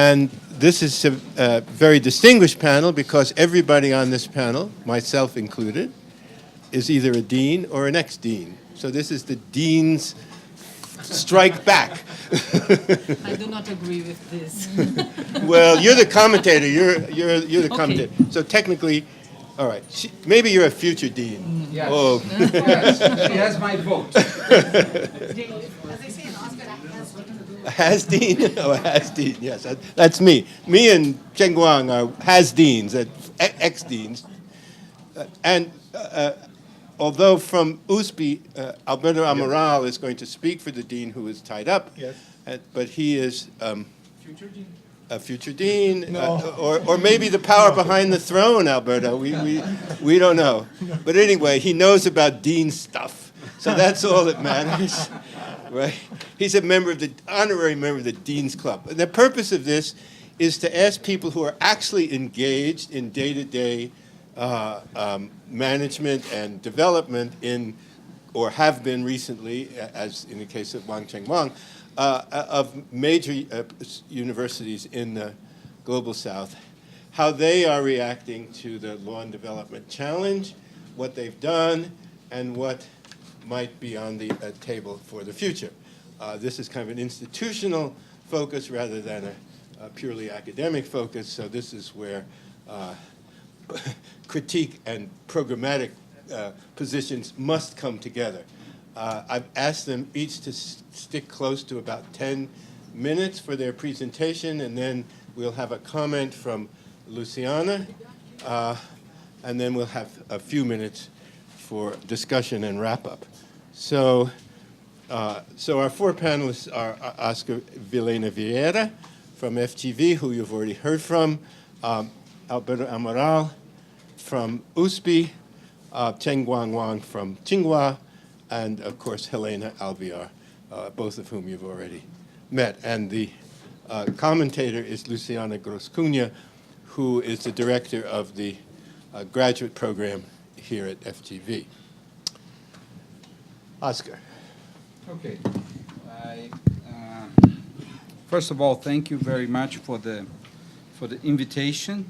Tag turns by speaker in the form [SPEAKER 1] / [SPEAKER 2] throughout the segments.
[SPEAKER 1] And this is a very distinguished panel because everybody on this panel, myself included, is either a dean or an ex-dean. So this is the dean's strike back.
[SPEAKER 2] I do not agree with this.
[SPEAKER 1] Well, you're the commentator. You're the commentator. So technically, all right. Maybe you're a future dean.
[SPEAKER 3] Yes.
[SPEAKER 1] Oh.
[SPEAKER 3] Yes. She has my vote.
[SPEAKER 2] As they say in Oscar,
[SPEAKER 1] Has-dean? Oh, has-dean, yes. That's me. Me and Chen Guang are has-deans, ex-deans. And although from USP, Alberto Amaral is going to speak for the dean who is tied up,
[SPEAKER 4] yes.
[SPEAKER 1] But he is
[SPEAKER 3] Future dean.
[SPEAKER 1] a future dean,
[SPEAKER 4] No.
[SPEAKER 1] or maybe the power behind the throne, Alberto. We don't know. But anyway, he knows about dean stuff. So that's all that matters. Right? He's a honorary member of the Dean's Club. And the purpose of this is to ask people who are actually engaged in day-to-day management and development or have been recently, as in the case of Wang Cheng Wang, of major universities in the Global South, how they are reacting to the Law and Development Challenge, what they've done, and what might be on the table for the future. This is kind of an institutional focus rather than a purely academic focus, so this is where critique and programmatic positions must come together. I've asked them each to stick close to about 10 minutes for their presentation, and then we'll have a comment from Luciana, and then we'll have a few minutes for discussion and wrap-up. So our four panelists are Oscar Vilhena Vieira from FGV, who you've already heard from, Alberto Amaral from USP, Chen Guang Wang from Tsinghua, and of course Helena Alviar, both of whom you've already met. And the commentator is Luciana Cunha, who is the director of the graduate program here at FGV. Oscar.
[SPEAKER 3] Okay. First of all, thank you very much for the invitation.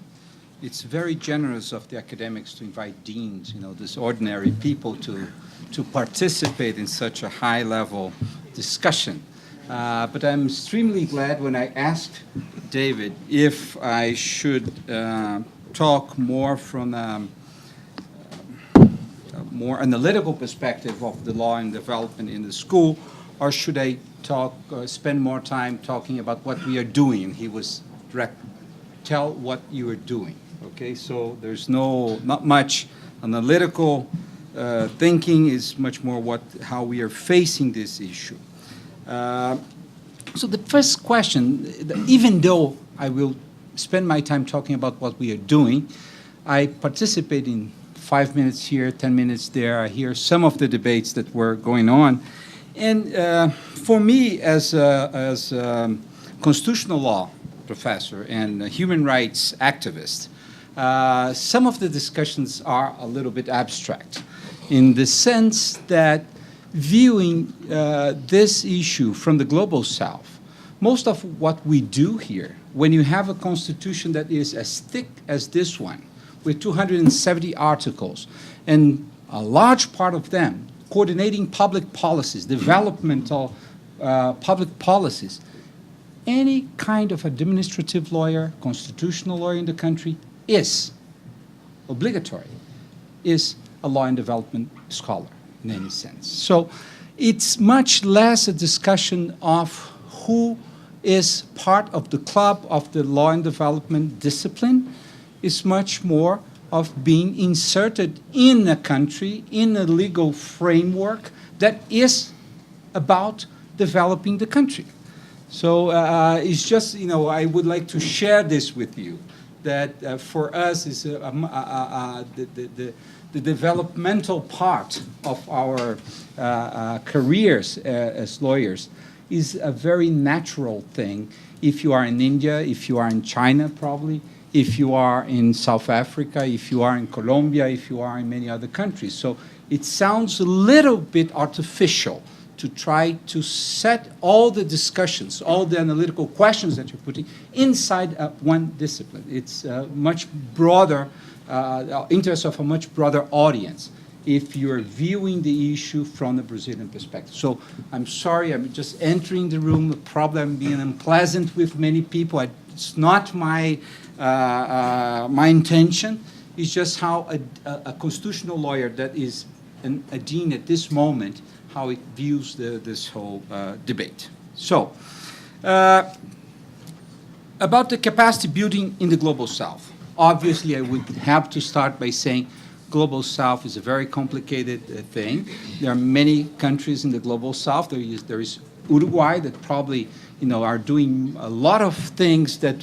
[SPEAKER 3] It's very generous of the academics to invite deans, these ordinary people to participate in such a high-level discussion. But I'm extremely glad when I asked David if I should talk more from a more analytical perspective of the law and development in the school, or should I spend more time talking about what we are doing? He was direct, tell what you are doing. Okay, so there's not much analytical thinking, is much more how we are facing this issue. So the first question, even though I will spend my time talking about what we are doing, I participate in 5 minutes here, 10 minutes there. I hear some of the debates that were going on. And for me, as a constitutional law professor and a human rights activist, some of the discussions are a little bit abstract in the sense that viewing this issue from the Global South, most of what we do here, when you have a constitution that is as thick as this one, with 270 articles, and a large part of them coordinating public policies, developmental public policies, any kind of administrative lawyer, constitutional lawyer in the country is obligatory, is a law and development scholar in any sense. So it's much less a discussion of who is part of the club of the law and development discipline. Is much more of being inserted in a country, in a legal framework that is about developing the country. So it's just, I would like to share this with you, that for us is the developmental part of our careers as lawyers is a very natural thing. If you are in India, if you are in China probably, if you are in South Africa, if you are in Colombia, if you are in many other countries. So it sounds a little bit artificial to try to set all the discussions, all the analytical questions that you're putting inside one discipline. It's much broader, interest of a much broader audience if you're viewing the issue from the Brazilian perspective. So I'm sorry, I'm just entering the room. Probably I'm being unpleasant with many people. It's not my intention. It's just how a constitutional lawyer that is a dean at this moment, how it views this whole debate. So, about the capacity building in the Global South. Obviously, I would have to start by saying Global South is a very complicated thing. There are many countries in the Global South. There is Uruguay that probably are doing a lot of things that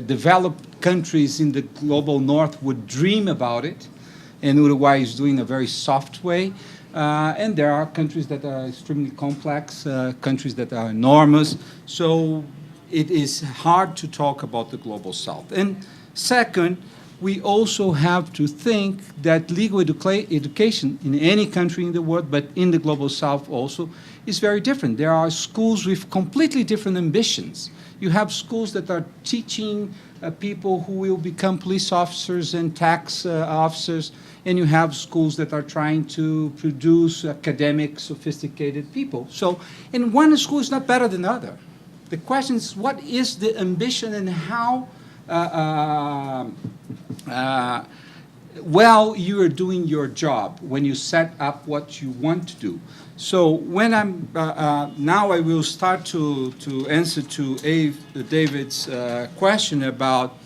[SPEAKER 3] developed countries in the Global North would dream about it. And Uruguay is doing a very soft way. And there are countries that are extremely complex, countries that are enormous. So it is hard to talk about the Global South. And second, we also have to think that legal education in any country in the world, but in the Global South also, is very different. There are schools with completely different ambitions. You have schools that are teaching people who will become police officers and tax officers, and you have schools that are trying to produce academic, sophisticated people. So, and one school is not better than the other. The question is, what is the ambition and how well you are doing your job when you set up what you want to do. So when I'm, now I will start to answer to David's question about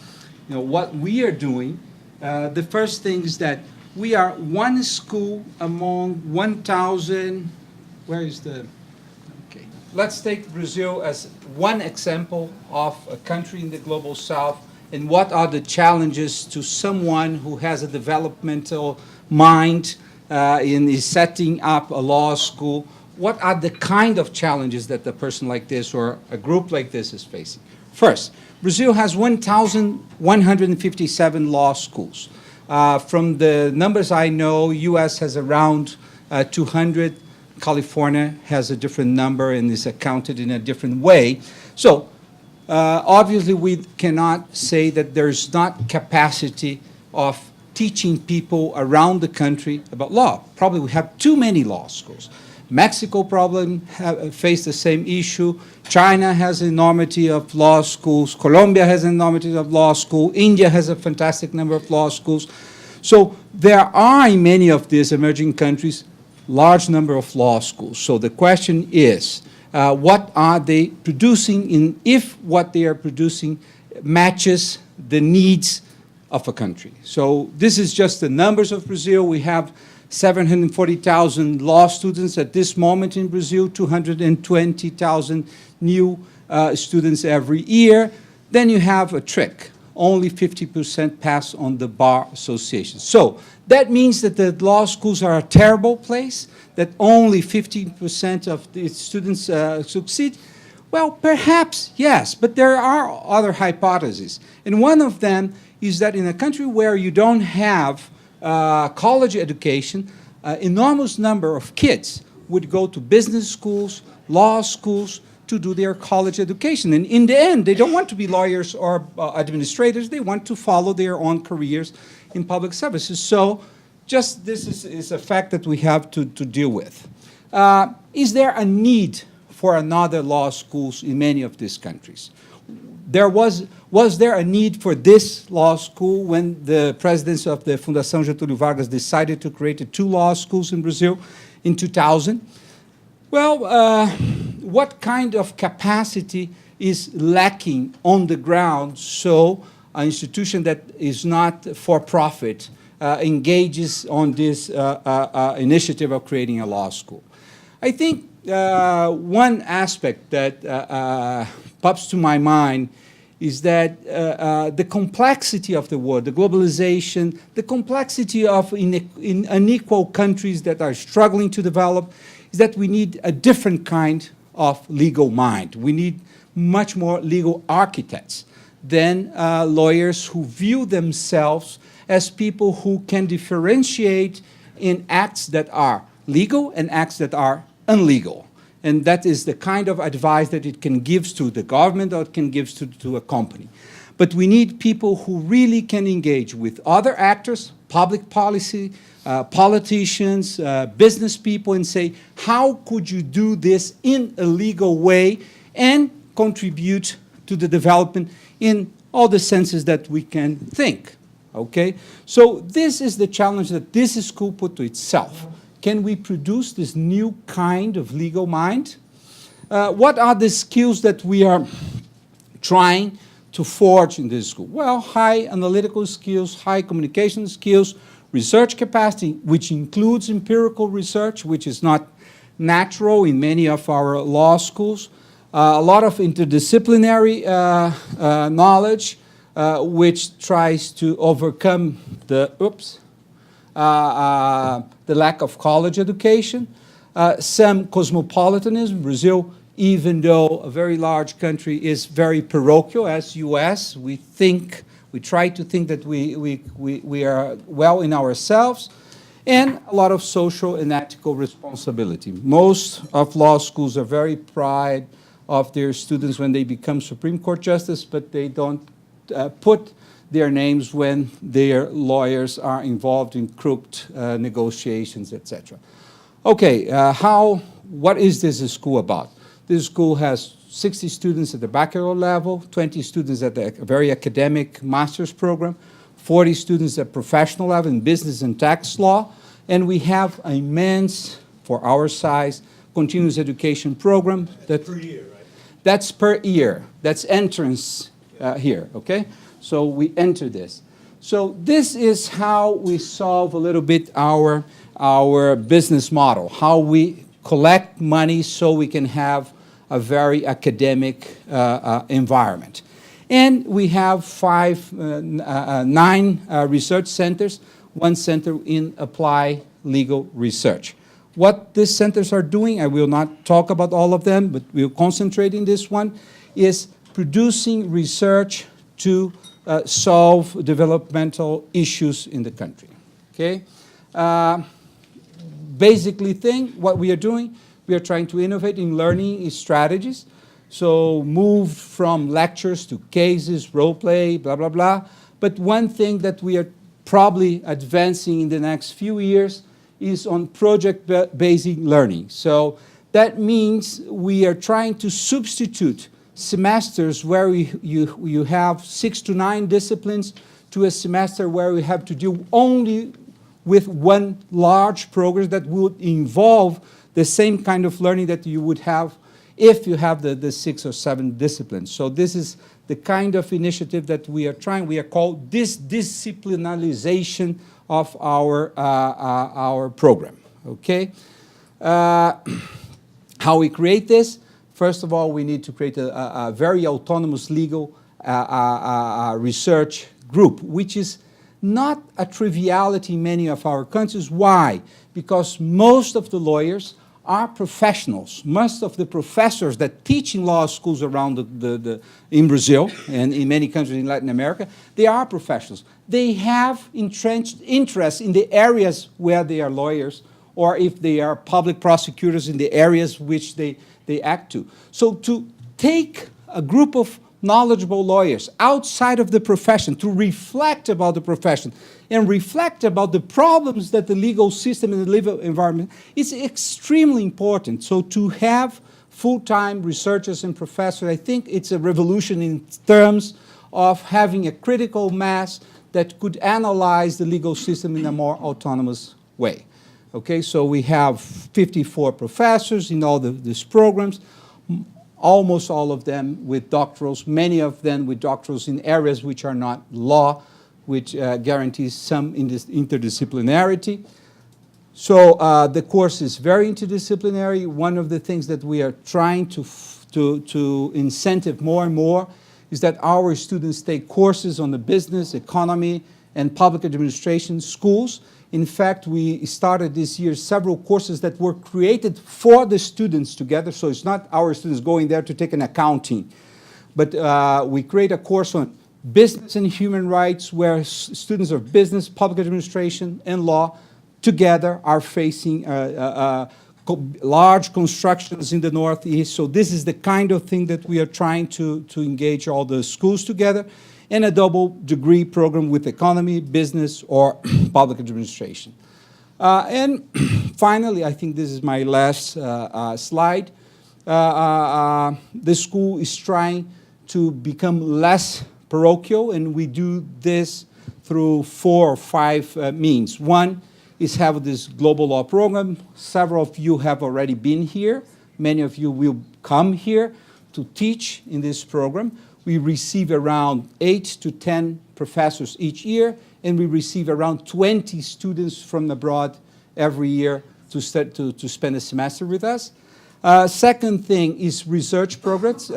[SPEAKER 3] what we are doing. The first thing is that we are one school among 1,000, where is the, okay. Let's take Brazil as one example of a country in the Global South, and what are the challenges to someone who has a developmental mind and is setting up a law school? What are the kind of challenges that a person like this or a group like this is facing? First, Brazil has 1,157 law schools. From the numbers I know, U.S. has around 200. California has a different number and is accounted in a different way. So obviously, we cannot say that there's not capacity of teaching people around the country about law. Probably we have too many law schools. Mexico probably face the same issue. China has an enormity of law schools. Colombia has an enormity of law schools. India has a fantastic number of law schools. So there are in many of these emerging countries large number of law schools. So the question is, what are they producing, and if what they are producing matches the needs of a country. So this is just the numbers of Brazil. We have 740,000 law students at this moment in Brazil, 220,000 new students every year. Then you have a trick. Only 50% pass on the Bar Association. So that means that the law schools are a terrible place, that only 15% of the students succeed. Well, perhaps, yes, but there are other hypotheses. And one of them is that in a country where you don't have college education, enormous number of kids would go to business schools, law schools, to do their college education. And in the end, they don't want to be lawyers or administrators. They want to follow their own careers in public services. So just this is a fact that we have to deal with. Is there a need for another law schools in many of these countries? Was there a need for this law school when the presidents of the Fundação Getúlio Vargas decided to create 2 law schools in Brazil in 2000? Well, what kind of capacity is lacking on the ground so an institution that is not for profit engages on this initiative of creating a law school? I think one aspect that pops to my mind is that the complexity of the world, the globalization, the complexity of unequal countries that are struggling to develop, is that we need a different kind of legal mind. We need much more legal architects than lawyers who view themselves as people who can differentiate in acts that are legal and acts that are unlegal. And that is the kind of advice that it can give to the government or it can give to a company. But we need people who really can engage with other actors, public policy, politicians, business people, and say, how could you do this in a legal way and contribute to the development in all the senses that we can think, okay? So this is the challenge that this school put to itself. Can we produce this new kind of legal mind? What are the skills that we are trying to forge in this school? Well, high analytical skills, high communication skills, research capacity, which includes empirical research, which is not natural in many of our law schools. A lot of interdisciplinary knowledge, which tries to overcome the, the lack of college education. Some cosmopolitanism. Brazil, even though a very large country, is very parochial, as U.S. We try to think that we are well in ourselves, and a lot of social and ethical responsibility. Most of law schools are very proud of their students when they become Supreme Court justice, but they don't put their names when their lawyers are involved in crooked negotiations, etc. Okay, what is this school about? This school has 60 students at the baccalaureate level, 20 students at the very academic master's program, 40 students at professional level in business and tax law, and we have an immense, for our size, continuous education program.
[SPEAKER 1] Per year, right?
[SPEAKER 3] That's per year. That's entrance here, okay? So we enter this. So this is how we solve a little bit our business model, how we collect money so we can have a very academic environment. And we have 9 research centers, 1 center in applied legal research. What these centers are doing, I will not talk about all of them, but we'll concentrate in this one, is producing research to solve developmental issues in the country, okay? Basically what we are doing, we are trying to innovate in learning strategies. So move from lectures to cases, role play, blah, blah, blah. But one thing that we are probably advancing in the next few years is on project-based learning. So that means we are trying to substitute semesters where you have 6 to 9 disciplines to a semester where we have to deal only with one large program that would involve the same kind of learning that you would have if you have the 6 or 7 disciplines. So this is the kind of initiative that we are trying. We are called disciplinalization of our program, okay? How we create this? First of all, we need to create a very autonomous legal research group, which is not a triviality in many of our countries. Why? Because most of the lawyers are professionals. Most of the professors that teach in law schools around in Brazil and in many countries in Latin America, they are professionals. They have entrenched interest in the areas where they are lawyers, or if they are public prosecutors in the areas which they act to. So to take a group of knowledgeable lawyers outside of the profession to reflect about the profession and reflect about the problems that the legal system and the legal environment is extremely important. So to have full-time researchers and professors, I think it's a revolution in terms of having a critical mass that could analyze the legal system in a more autonomous way. Okay, so we have 54 professors in all these programs, almost all of them with doctorals, many of them with doctorals in areas which are not law, which guarantees some interdisciplinarity. So the course is very interdisciplinary. One of the things that we are trying to incentive more and more is that our students take courses on the business, economy, and public administration schools. In fact, we started this year several courses that were created for the students together. So it's not our students going there to take an accounting. But we create a course on business and human rights where students of business, public administration, and law together are facing large constructions in the Northeast. So this is the kind of thing that we are trying to engage all the schools together, and a double degree program with economy, business, or public administration. And finally, I think this is my last slide. The school is trying to become less parochial, and we do this through 4 or 5 means. One is have this global law program. Several of you have already been here. Many of you will come here to teach in this program. We receive around 8 to 10 professors each year, and we receive around 20 students from abroad every year to spend a semester with us. Second thing is research programs.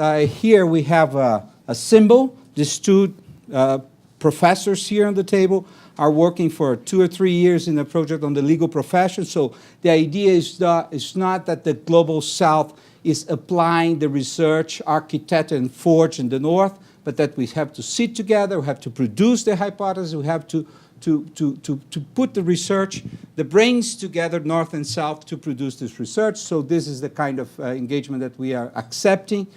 [SPEAKER 3] Here we have a symbol. The two professors here on the table are working for 2 or 3 years in a project on the legal profession. So the idea is not that the Global South is applying the research, architect and forge in the North, but that we have to sit together, we have to produce the hypothesis, we have to put the research, the brains together, North and South, to produce this research. So this is the kind of engagement that we are accepting.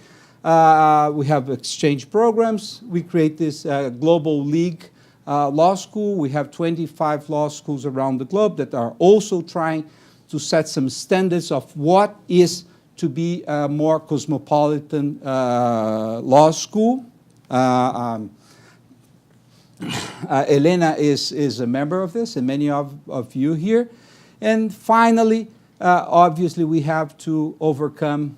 [SPEAKER 3] We have exchange programs. We create this global league law school. We have 25 law schools around the globe that are also trying to set some standards of what is to be a more cosmopolitan law school. Helena is a member of this, and many of you here. And finally, obviously, we have to overcome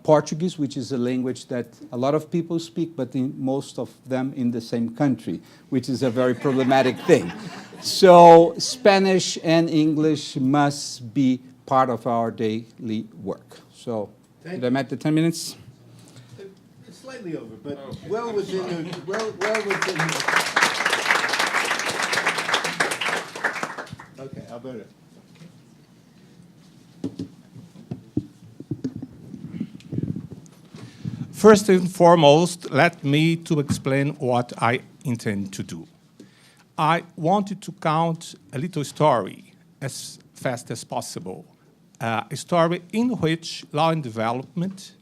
[SPEAKER 3] Portuguese, which is a language that a lot of people speak, but most of them in the same country, which is a very problematic thing. So Spanish and English must be part of our daily work. So did I make the 10 minutes?
[SPEAKER 1] It's slightly over, but well within the, well within the. Okay, Alberto.
[SPEAKER 4] First and foremost, let me to explain what I intend to do. I wanted to count a little story as fast as possible, a story in which law and development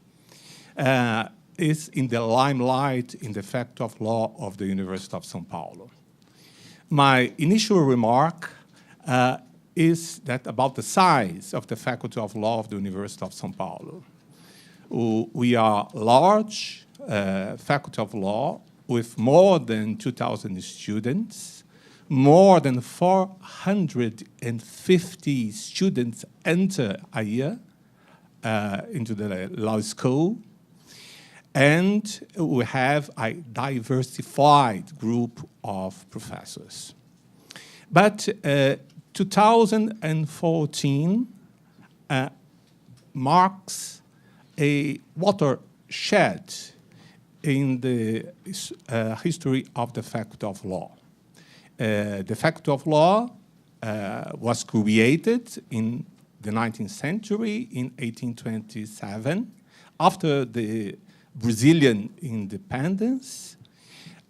[SPEAKER 4] is in the limelight in the Faculty of Law of the University of São Paulo. My initial remark is that about the size of the Faculty of Law of the University of São Paulo. We are large Faculty of Law with more than 2,000 students, more than 450 students enter a year into the law school, and we have a diversified group of professors. But 2014 marks a watershed in the history of the Faculty of Law. The Faculty of Law was created in the 19th century, in 1827, after the Brazilian independence,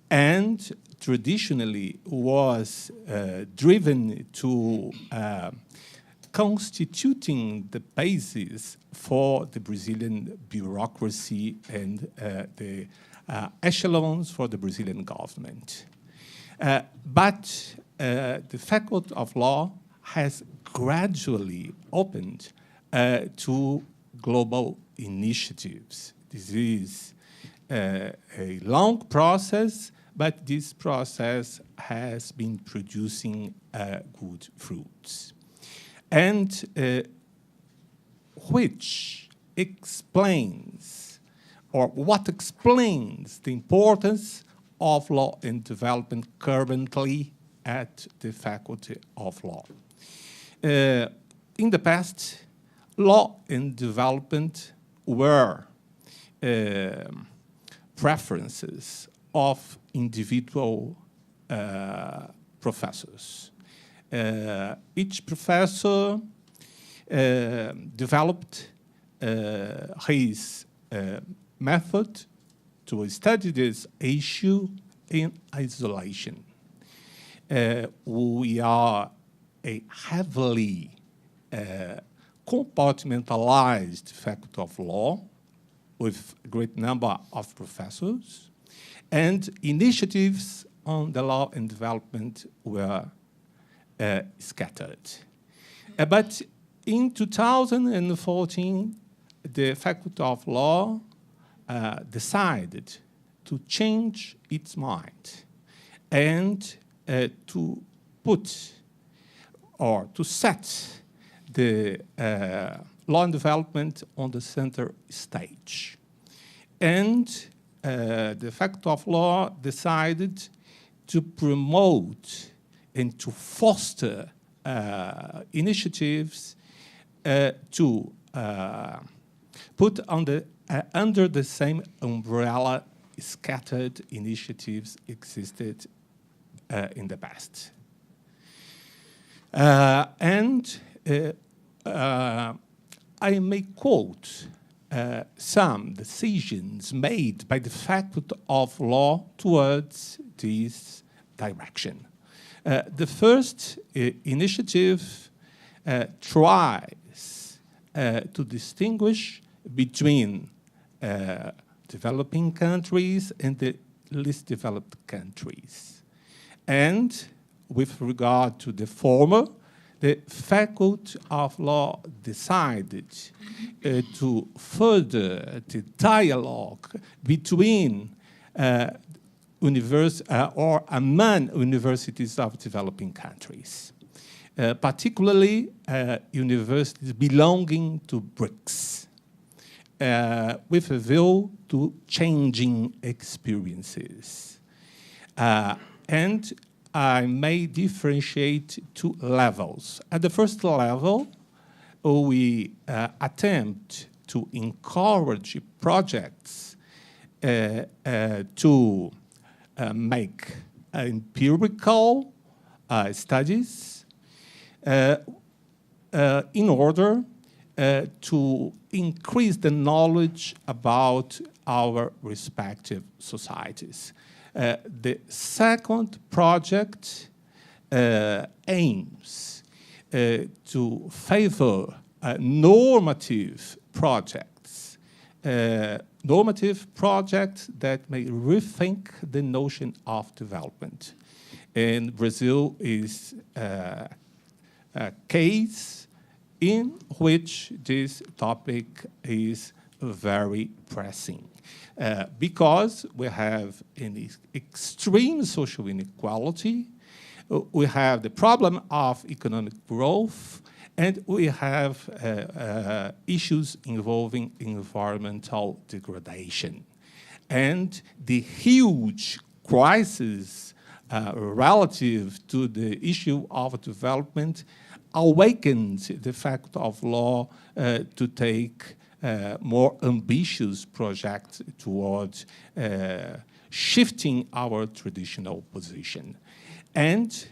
[SPEAKER 4] and traditionally was driven to constituting the basis for the Brazilian bureaucracy and the echelons for the Brazilian government. But the Faculty of Law has gradually opened to global initiatives. This is a long process, but this process has been producing good fruits. And which explains, or what explains the importance of law and development currently at the Faculty of Law. In the past, law and development were preferences of individual professors. Each professor developed his method to study this issue in isolation. We are a heavily compartmentalized faculty of law with a great number of professors, and initiatives on the law and development were scattered. But in 2014, the Faculty of Law decided to change its mind and to put or to set the law and development on the center stage. And the Faculty of Law decided to promote and to foster initiatives to put on under the same umbrella scattered initiatives existed in the past. I may quote some decisions made by the Faculty of Law towards this direction. The first initiative tries to distinguish between developing countries and the least developed countries. And with regard to the former, the Faculty of Law decided to further the dialogue between or among universities of developing countries, particularly universities belonging to BRICS, with a view to changing experiences. And I may differentiate two levels. At the first level, we attempt to encourage projects to make empirical studies in order to increase the knowledge about our respective societies. The second project aims to favor normative projects that may rethink the notion of development. And Brazil is a case in which this topic is very pressing. Because we have an extreme social inequality, we have the problem of economic growth, and we have issues involving environmental degradation. And the huge crisis relative to the issue of development awakened the Faculty of Law to take more ambitious projects towards shifting our traditional position. And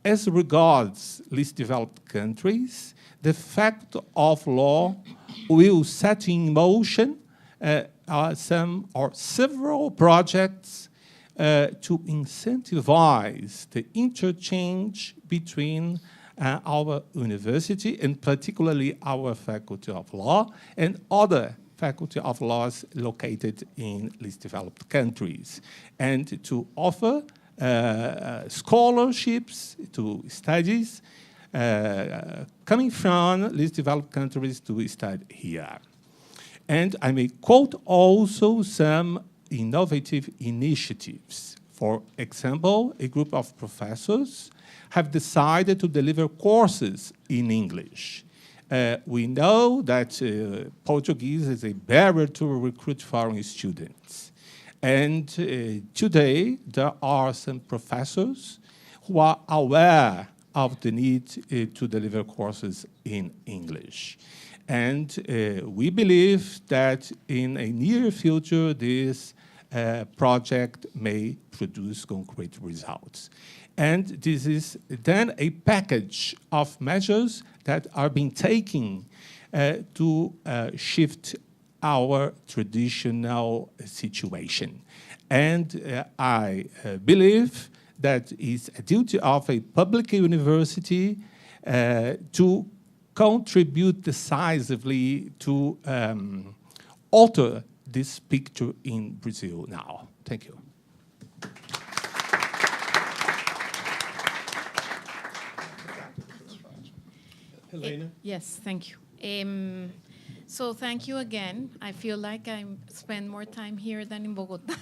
[SPEAKER 4] as regards least developed countries, the Faculty of Law will set in motion some or several projects to incentivize the interchange between our university, and particularly our Faculty of Law, and other Faculty of Laws located in least developed countries, and to offer scholarships to studies coming from least developed countries to study here. And I may quote also some innovative initiatives. For example, a group of professors have decided to deliver courses in English. We know that Portuguese is a barrier to recruit foreign students. And today, there are some professors who are aware of the need to deliver courses in English. And we believe that in a near future, this project may produce concrete results. And this is then a package of measures that are being taken to shift our traditional situation. And I believe that it's a duty of a public university to contribute decisively to alter this picture in Brazil now. Thank you.
[SPEAKER 1] Helena?
[SPEAKER 2] Yes, thank you. So thank you again. I feel like I spend more time here than in Bogota,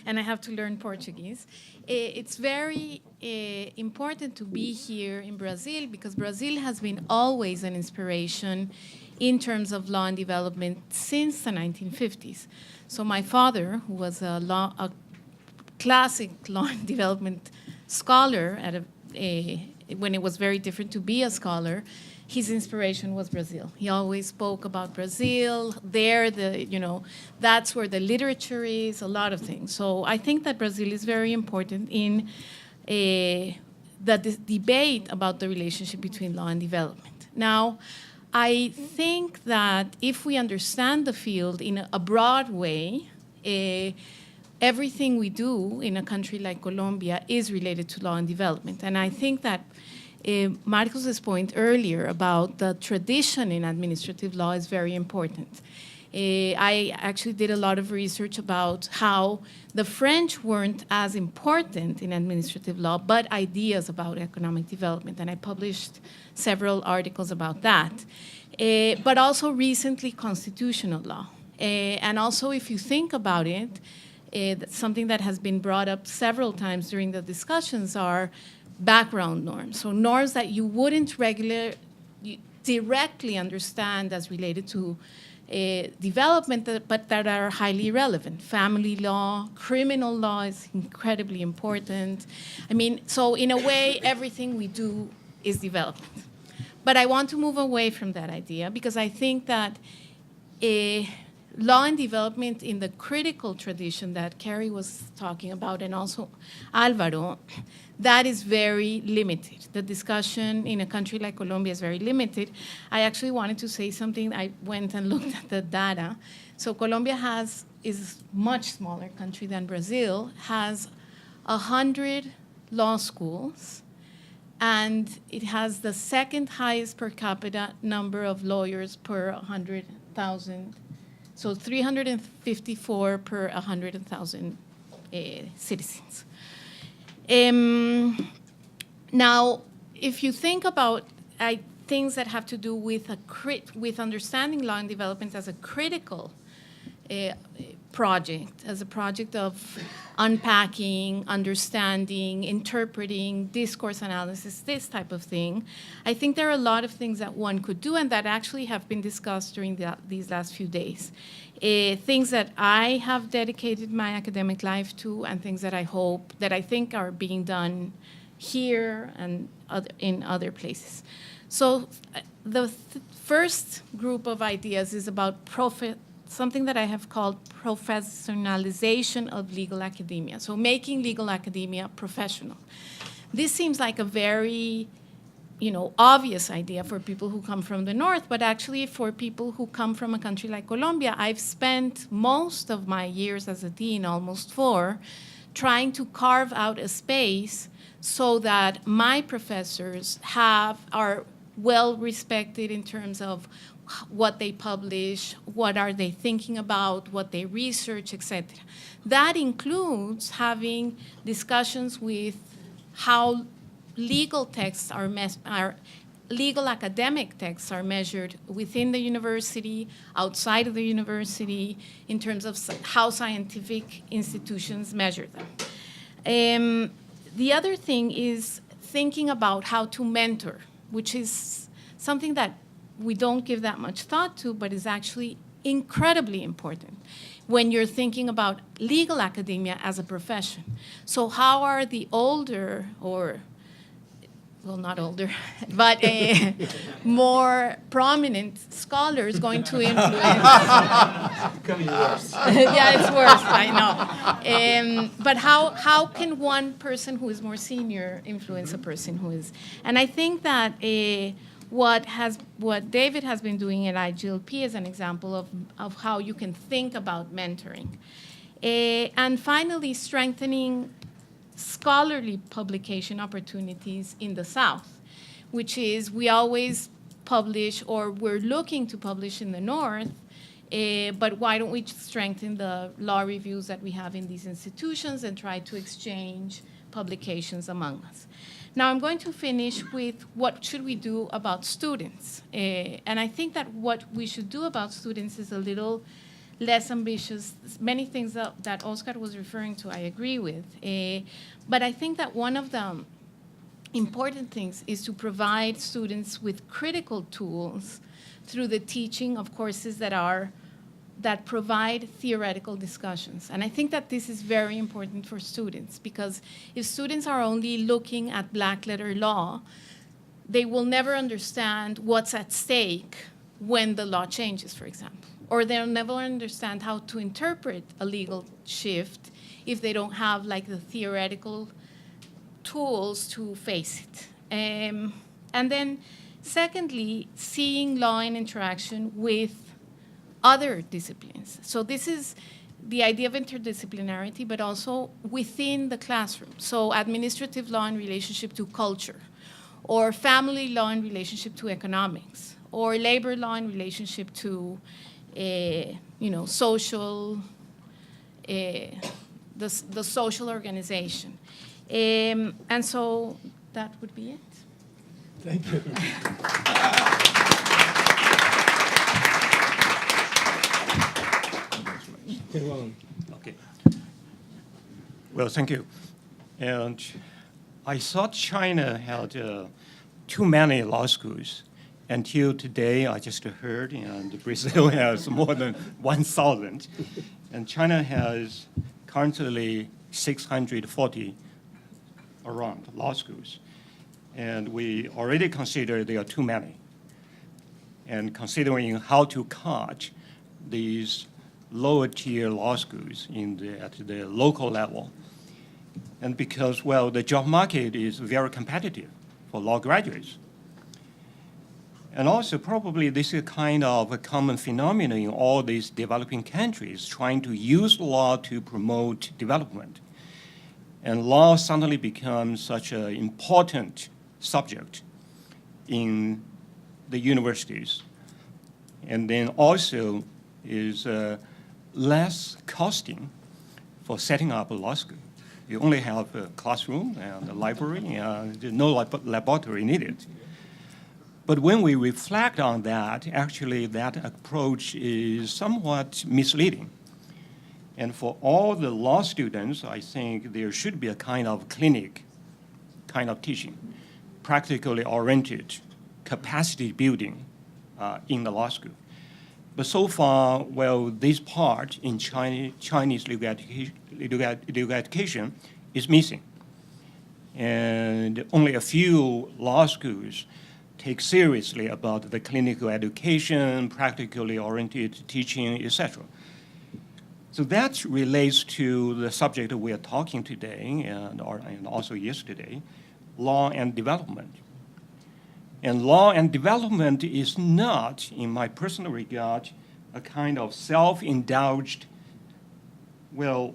[SPEAKER 2] and I have to learn Portuguese. It's very important to be here in Brazil because Brazil has been always an inspiration in terms of law and development since the 1950s. So my father, who was a classic law and development scholar when it was very different to be a scholar, his inspiration was Brazil. He always spoke about Brazil. There, that's where the literature is, a lot of things. So I think that Brazil is very important in the debate about the relationship between law and development. Now, I think that if we understand the field in a broad way, everything we do in a country like Colombia is related to law and development. And I think that Marcos's point earlier about the tradition in administrative law is very important. I actually did a lot of research about how the French weren't as important in administrative law, but ideas about economic development, and I published several articles about that. But also recently constitutional law. And also if you think about it, something that has been brought up several times during the discussions are background norms. So norms that you wouldn't directly understand as related to development, but that are highly relevant. Family law, criminal law is incredibly important. I mean, so in a way, everything we do is development. But I want to move away from that idea because I think that law and development in the critical tradition that Carrie was talking about, and also Alvaro, that is very limited. The discussion in a country like Colombia is very limited. I actually wanted to say something. I went and looked at the data. So Colombia is a much smaller country than Brazil, has 100 law schools, and it has the second highest per capita number of lawyers per 100,000. So 354 per 100,000 citizens. Now, if you think about things that have to do with with understanding law and development as a critical project, as a project of unpacking, understanding, interpreting, discourse analysis, this type of thing, I think there are a lot of things that one could do and that actually have been discussed during these last few days. Things that I have dedicated my academic life to and things that I think are being done here and in other places. So the first group of ideas is about something that I have called professionalization of legal academia, so making legal academia professional. This seems like a very obvious idea for people who come from the north, but actually for people who come from a country like Colombia, I've spent most of my years as a dean, almost 4, trying to carve out a space so that my professors are well respected in terms of what they publish, what are they thinking about, what they research, etc. That includes having discussions with how legal texts legal academic texts are measured within the university, outside of the university, in terms of how scientific institutions measure them. The other thing is thinking about how to mentor, which is something that we don't give that much thought to, but is actually incredibly important when you're thinking about legal academia as a profession. So how are the older, not older, but more prominent scholars going to influence?
[SPEAKER 3] Becoming worse.
[SPEAKER 2] Yeah, it's worse, I know. But how can one person who is more senior influence a person who is? And I think that what David has been doing at IGLP is an example of how you can think about mentoring. And finally, strengthening scholarly publication opportunities in the South. which is we always publish, or we're looking to publish in the North, but why don't we strengthen the law reviews that we have in these institutions and try to exchange publications among us? Now I'm going to finish with what should we do about students. And I think that what we should do about students is a little less ambitious. Many things that Oscar was referring to, I agree with. But I think that one of the important things is to provide students with critical tools through the teaching of courses that provide theoretical discussions. And I think that this is very important for students, because if students are only looking at black letter law, they will never understand what's at stake when the law changes, for example. Or they'll never understand how to interpret a legal shift if they don't have like the theoretical tools to face it. And then secondly, seeing law in interaction with other disciplines. So this is the idea of interdisciplinarity, but also within the classroom. So administrative law in relationship to culture, or family law in relationship to economics, or labor law in relationship to social, the social organization. And so that would be it.
[SPEAKER 1] Thank you.
[SPEAKER 5] Okay. Well, thank you. And I thought China had too many law schools. Until today, I just heard, and Brazil has more than 1,000. And China has currently 640 around law schools. And we already consider there are too many. And considering how to cut these lower tier law schools at the local level. And because, well, the job market is very competitive for law graduates. And also probably this is kind of a common phenomenon in all these developing countries trying to use law to promote development. And law suddenly becomes such an important subject in the universities. And then also is less costing for setting up a law school. You only have a classroom and a library, and there's no laboratory needed. But when we reflect on that, actually that approach is somewhat misleading. And for all the law students, I think there should be a kind of clinic kind of teaching, practically oriented, capacity building in the law school. But so far, well, this part in Chinese legal education is missing. And only a few law schools take seriously about the clinical education, practically oriented teaching, etc. So that relates to the subject we are talking today and also yesterday, law and development. And law and development is not, in my personal regard, a kind of self-indulged, well,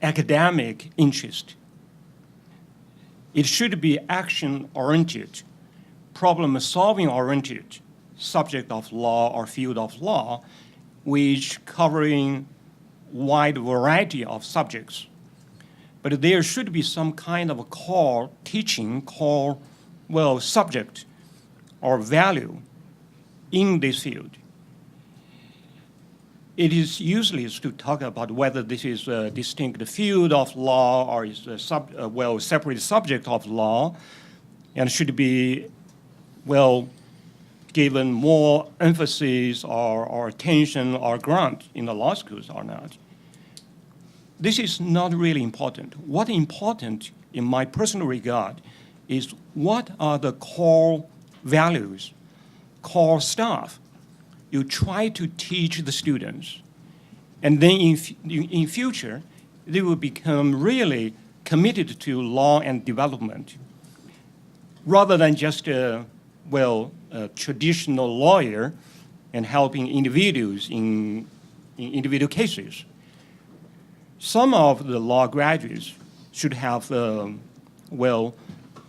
[SPEAKER 5] academic interest. It should be action-oriented, problem-solving oriented subject of law or field of law, which covering wide variety of subjects. But there should be some kind of a core teaching, core, well, subject or value in this field. It is useless to talk about whether this is a distinct field of law or is a separate subject of law and should be, well, given more emphasis or attention or grant in the law schools or not. This is not really important. What is important in my personal regard is what are the core values, core stuff you try to teach the students. And then in future, they will become really committed to law and development rather than just a traditional lawyer and helping individuals in individual cases. Some of the law graduates should have,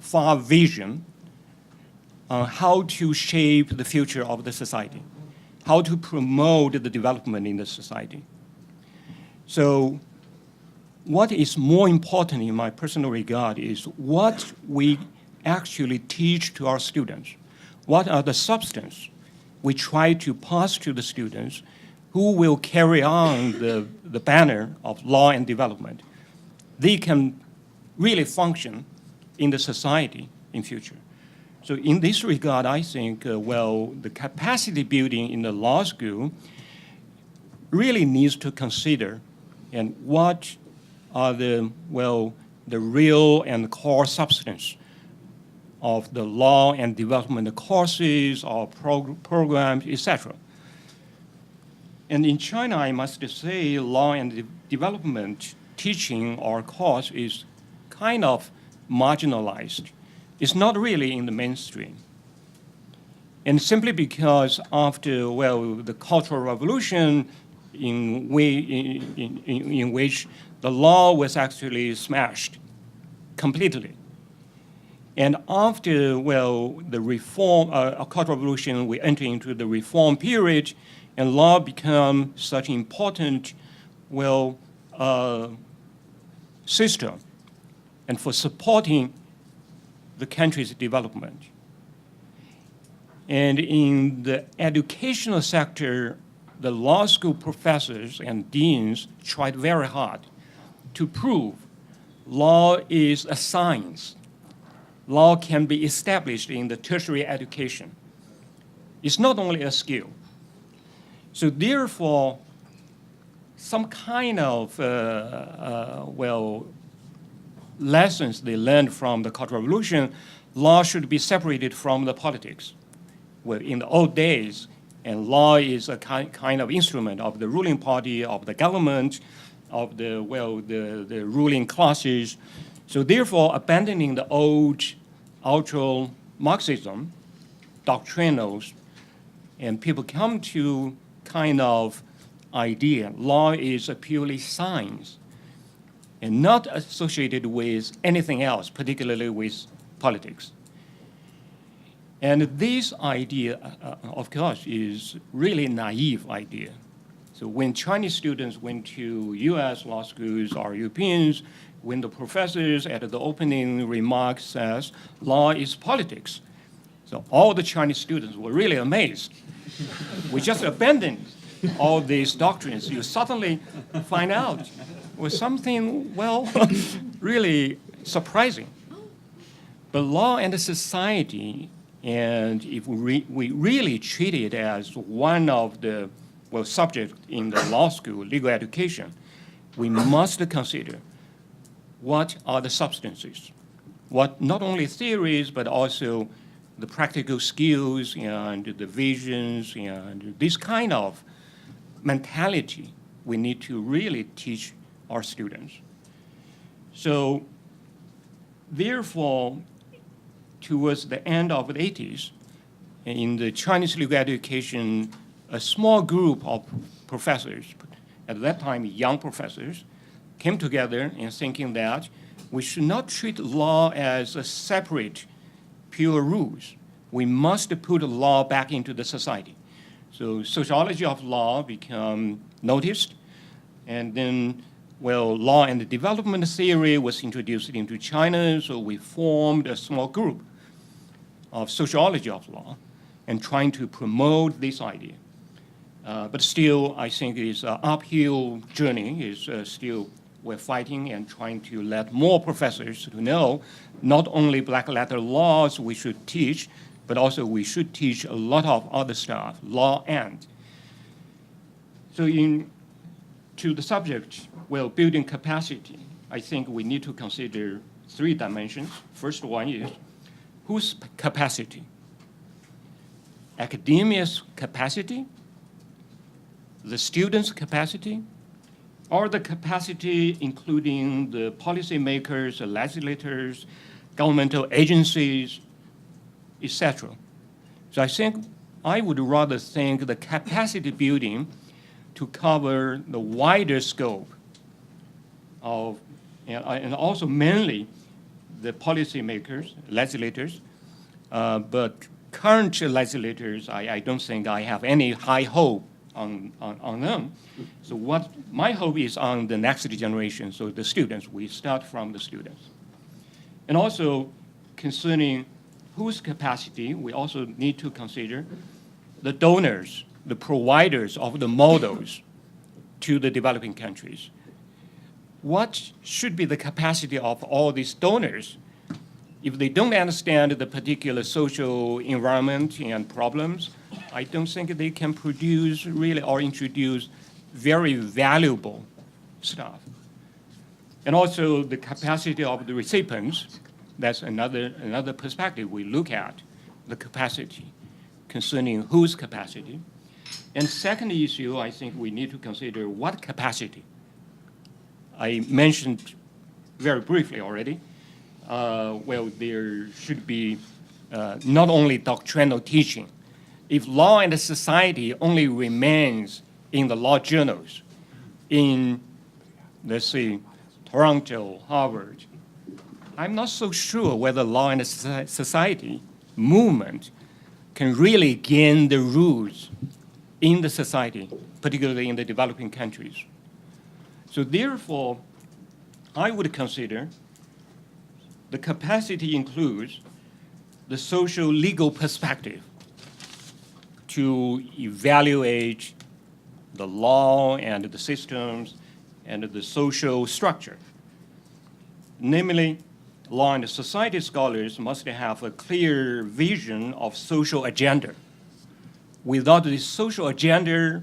[SPEAKER 5] far vision on how to shape the future of the society, how to promote the development in the society. So what is more important in my personal regard is what we actually teach to our students. What are the substance we try to pass to the students who will carry on the banner of law and development? They can really function in the society in future. So in this regard, I think, the capacity building in the law school really needs to consider and what are the real and core substance of the law and development courses or programs, etc. And in China, I must say, law and development teaching or course is kind of marginalized. It's not really in the mainstream. And simply because after, the Cultural Revolution in which the law was actually smashed completely. And after, the reform, Cultural Revolution, we enter into the reform period, and law become such important, system, and for supporting the country's development. And in the educational sector, the law school professors and deans tried very hard to prove law is a science. Law can be established in the tertiary education. It's not only a skill. So therefore, some kind of, lessons they learned from the Cultural Revolution, law should be separated from the politics. Well, in the old days, and law is a kind of instrument of the ruling party, of the government, of the ruling classes. So therefore, abandoning the old ultra-Marxism, doctrinals, and people come to kind of idea, law is a purely science and not associated with anything else, particularly with politics. And this idea, of course, is really naive idea. So when Chinese students went to US law schools or Europeans, when the professors at the opening remarks says, law is politics. So all the Chinese students were really amazed. We just abandoned all these doctrines. You suddenly find out was something, really surprising. But law and society, and if we really treat it as one of the subjects in the law school, legal education, we must consider what are the substances, what not only theories, but also the practical skills and the visions and this kind of mentality we need to really teach our students. So therefore, towards the end of the 80s, in the Chinese legal education, a small group of professors, at that time young professors, came together and thinking that we should not treat law as a separate, pure rules. We must put law back into the society. So sociology of law became noticed, and then, law and development theory was introduced into China, so we formed a small group of sociology of law and trying to promote this idea. But still, I think it's an uphill journey. It's still, we're fighting and trying to let more professors to know not only black letter laws we should teach, but also we should teach a lot of other stuff, law and. So to the subject, building capacity, I think we need to consider 3 dimensions. First one is, whose capacity? Academia's capacity, the student's capacity, or the capacity including the policymakers, the legislators, governmental agencies, etc. So I think I would rather think the capacity building to cover the wider scope of, and also mainly the policymakers, legislators, but current legislators, I don't think I have any high hope on them. So what my hope is on the next generation, so the students. We start from the students. And also concerning whose capacity, we also need to consider the donors, the providers of the models to the developing countries. What should be the capacity of all these donors if they don't understand the particular social environment and problems? I don't think they can produce really or introduce very valuable stuff. And also the capacity of the recipients, that's another perspective we look at, the capacity, concerning whose capacity. And second issue, I think we need to consider what capacity. I mentioned very briefly already, well, there should be not only doctrinal teaching. If law and society only remains in the law journals, in, let's say, Toronto, Harvard, I'm not so sure whether law and society movement can really gain the roots in the society, particularly in the developing countries. So therefore, I would consider the capacity includes the social legal perspective to evaluate the law and the systems and the social structure. Namely, law and society scholars must have a clear vision of social agenda. Without this social agenda,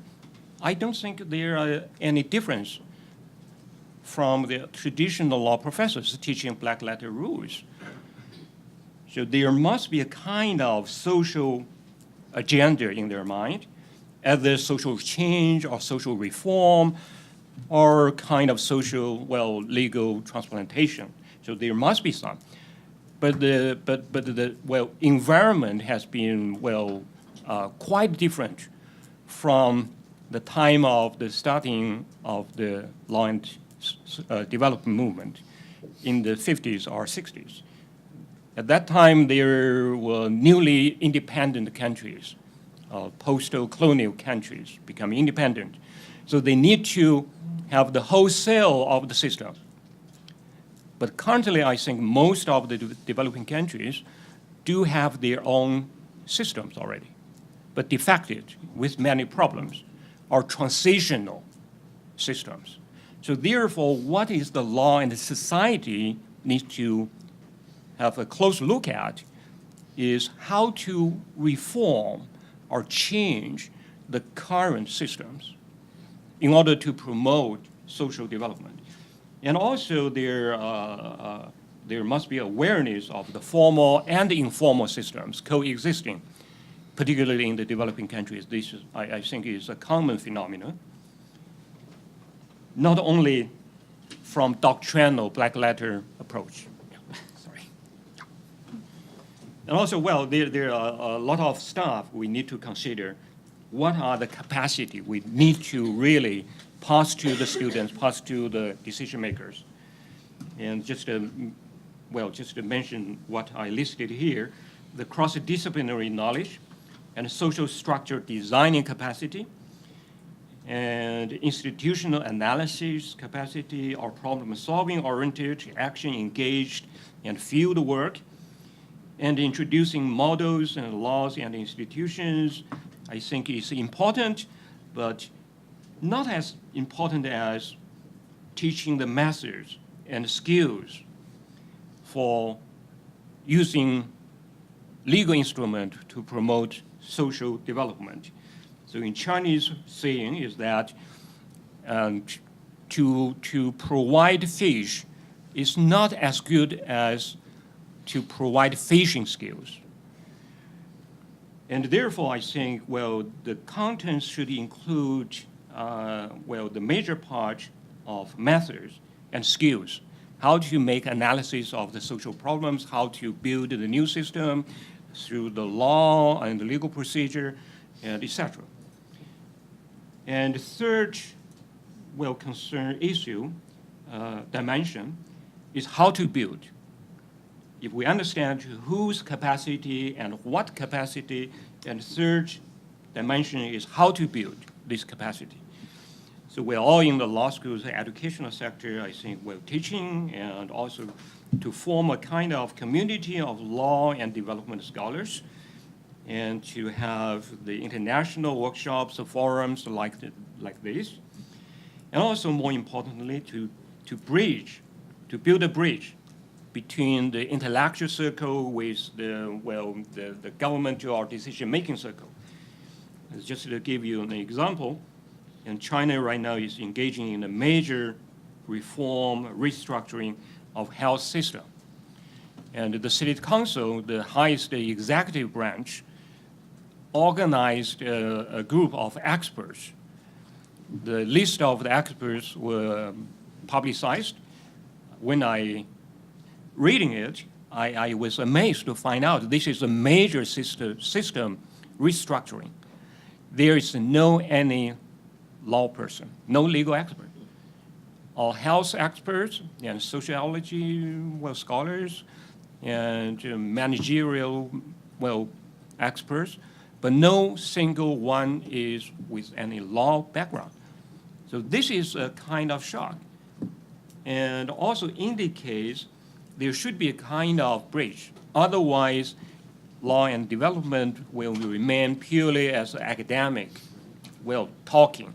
[SPEAKER 5] I don't think there are any difference from the traditional law professors teaching black letter rules. So there must be a kind of social agenda in their mind, either social change or social reform or kind of social, well, legal transplantation. So there must be some. But the environment has been, quite different from the time of the starting of the law and development movement in the 50s or 60s. At that time, there were newly independent countries, post-colonial countries becoming independent. So they need to have the wholesale of the system. But currently, I think most of the developing countries do have their own systems already, but defective with many problems, or transitional systems. So therefore, what is the law and the society needs to have a close look at is how to reform or change the current systems in order to promote social development. And also there must be awareness of the formal and informal systems coexisting, particularly in the developing countries. This is, I think, is a common phenomenon, not only from doctrinal black letter approach. Sorry. And also, well, there are a lot of stuff we need to consider. What are the capacity we need to really pass to the students, pass to the decision makers? And just to mention what I listed here, the cross-disciplinary knowledge and social structure designing capacity, and institutional analysis capacity or problem-solving oriented, action engaged, and field work, and introducing models and laws and institutions, I think is important, but not as important as teaching the methods and skills for using legal instrument to promote social development. So in Chinese saying is that to provide fish is not as good as to provide fishing skills. And therefore, I think, well, the contents should include, the major part of methods and skills, how to make analysis of the social problems, how to build the new system through the law and the legal procedure, and etc. And the third, concern issue, dimension, is how to build. if we understand whose capacity and what capacity, and third dimension is how to build this capacity. So we're all in the law school's educational sector, I think we're teaching and also to form a kind of community of law and development scholars and to have the international workshops or forums like this. And also more importantly, to build a bridge between the intellectual circle with the government or decision-making circle. Just to give you an example, and China right now is engaging in a major reform, restructuring of health system. And the City Council, the highest executive branch, organized a group of experts. The list of the experts were publicized. When I reading it, I was amazed to find out this is a major system restructuring. There is no any law person, no legal expert. All health experts and sociology, scholars, and managerial, experts, but no single one is with any law background. So this is a kind of shock, and also indicates there should be a kind of bridge. Otherwise, law and development will remain purely as academic, talking.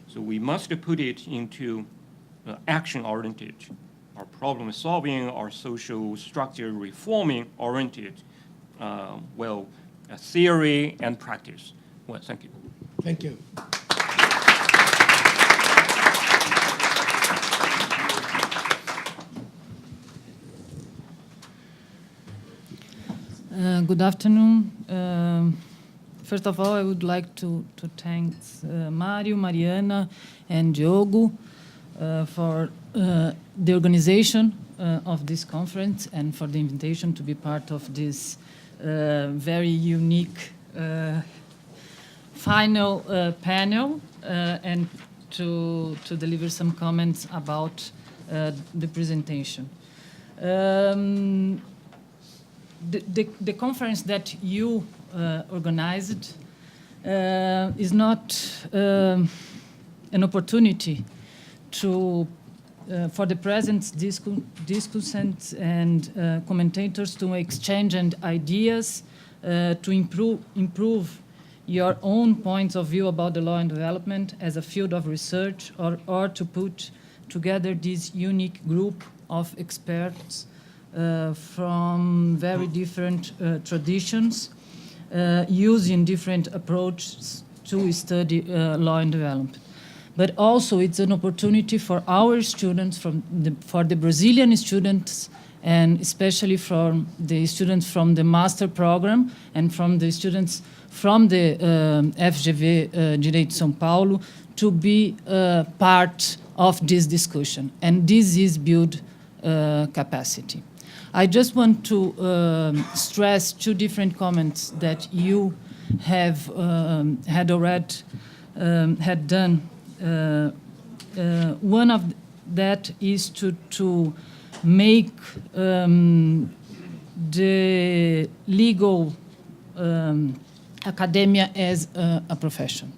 [SPEAKER 5] So we must put it into action-oriented, or problem-solving, or social structure reforming-oriented, theory and practice. Well, thank you.
[SPEAKER 1] Thank you.
[SPEAKER 6] Good afternoon. First of all, I would like to thank Mário, Mariana, and Diogo for the organization of this conference and for the invitation to be part of this very unique final panel and to deliver some comments about the presentation. The conference that you organized is not an opportunity for the present discussants and commentators to exchange ideas to improve your own points of view about the law and development as a field of research, or to put together this unique group of experts from very different traditions, using different approaches to study law and development. But also it's an opportunity for our students, for the Brazilian students, and especially from the students from the master program and from the students from the FGV Direito São Paulo, to be part of this discussion. And this is build capacity. I just want to stress two different comments that you have had done. One of that is to make the legal academia as a profession.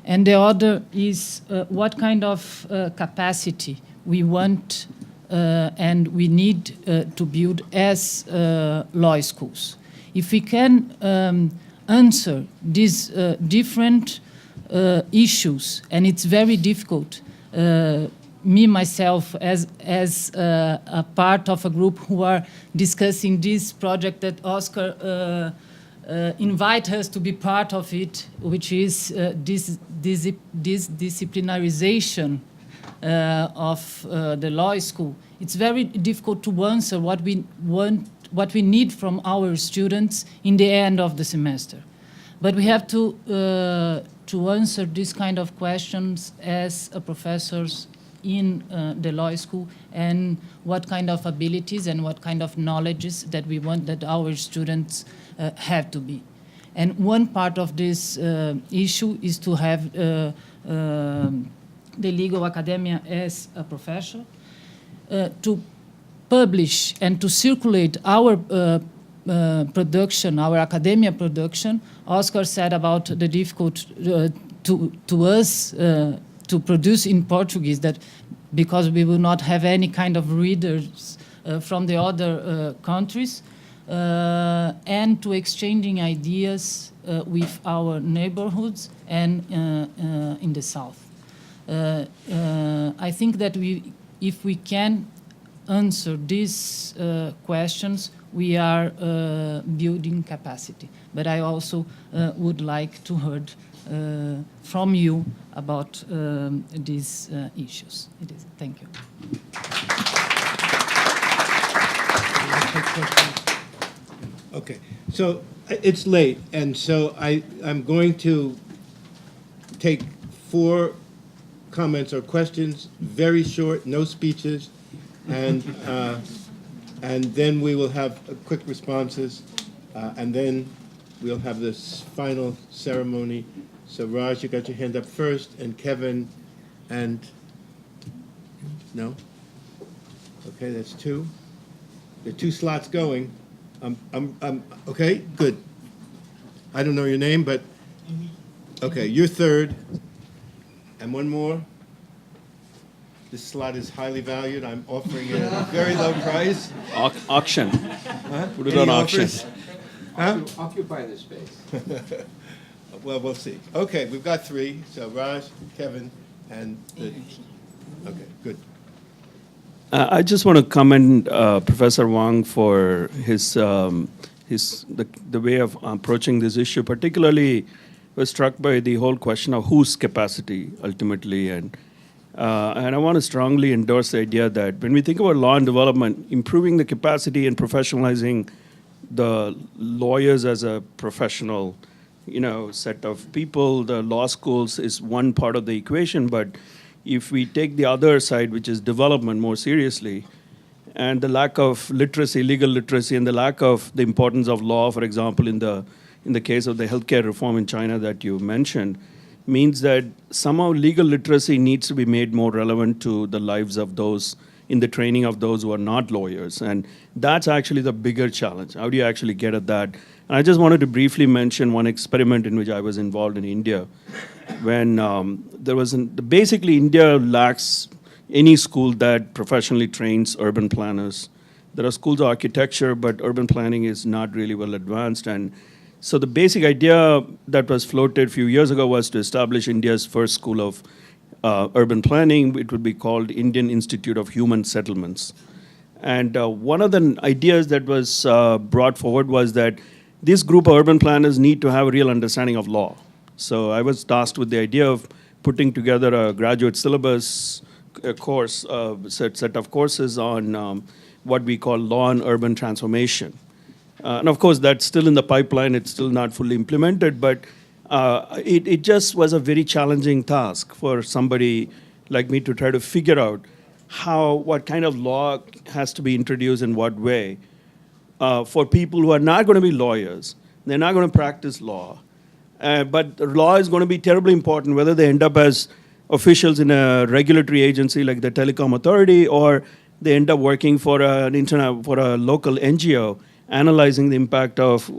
[SPEAKER 6] And the other is what kind of capacity we want and we need to build as law schools. If we can answer these different issues, and it's very difficult, me, myself, as a part of a group who are discussing this project that Oscar invite us to be part of it, which is this disciplinarization of the law school. It's very difficult to answer what we want, what we need from our students in the end of the semester. But we have to answer this kind of questions as professors in the law school, and what kind of abilities and what kind of knowledges that we want that our students have to be. And one part of this issue is to have the legal academia as a profession, to publish and to circulate our production, our academia production. Oscar said about the difficult to us to produce in Portuguese, that because we will not have any kind of readers from the other countries, and to exchanging ideas with our neighborhoods and in the south. I think that if we can answer these questions, we are building capacity. But I also would like to hear from you about these issues. Thank you.
[SPEAKER 1] Okay, so it's late, and so I'm going to take 4 comments or questions, very short, no speeches, and then we will have quick responses, and then we'll have this final ceremony. So Raj, you got your hand up first, and Kevin, and no? Okay, that's 2. There are 2 slots going. Okay, good. I don't know your name, but okay, you're third. And one more. This slot is highly valued. I'm offering it at a very low price.
[SPEAKER 7] Auction. Put it
[SPEAKER 1] Any
[SPEAKER 7] on auction.
[SPEAKER 1] offers? Huh?
[SPEAKER 3] Occupy the space.
[SPEAKER 1] Well, we'll see. Okay, we've got 3. So Raj, Kevin, and okay, good.
[SPEAKER 7] I just want to commend Professor Wang for the way of approaching this issue. Particularly, was struck by the whole question of whose capacity ultimately, and I want to strongly endorse the idea that when we think about law and development, improving the capacity and professionalizing the lawyers as a professional, set of people, the law schools is one part of the equation, but if we take the other side, which is development, more seriously, and the lack of literacy, legal literacy, and the lack of the importance of law, for example, in the case of the healthcare reform in China that you mentioned, means that somehow legal literacy needs to be made more relevant to the lives of those, in the training of those who are not lawyers. And that's actually the bigger challenge. How do you actually get at that? And I just wanted to briefly mention one experiment in which I was involved in India, when basically India lacks any school that professionally trains urban planners. There are schools of architecture, but urban planning is not really well advanced. And so the basic idea that was floated a few years ago was to establish India's first school of urban planning. It would be called Indian Institute of Human Settlements. And one of the ideas that was brought forward was that this group of urban planners need to have a real understanding of law. So I was tasked with the idea of putting together a graduate syllabus, a course, set of courses on what we call law and urban transformation. And of course, that's still in the pipeline. It's still not fully implemented, but it just was a very challenging task for somebody like me to try to figure out what kind of law has to be introduced in what way for people who are not going to be lawyers. They're not going to practice law. But the law is going to be terribly important, whether they end up as officials in a regulatory agency like the Telecom Authority, or they end up working for a local NGO, analyzing the impact of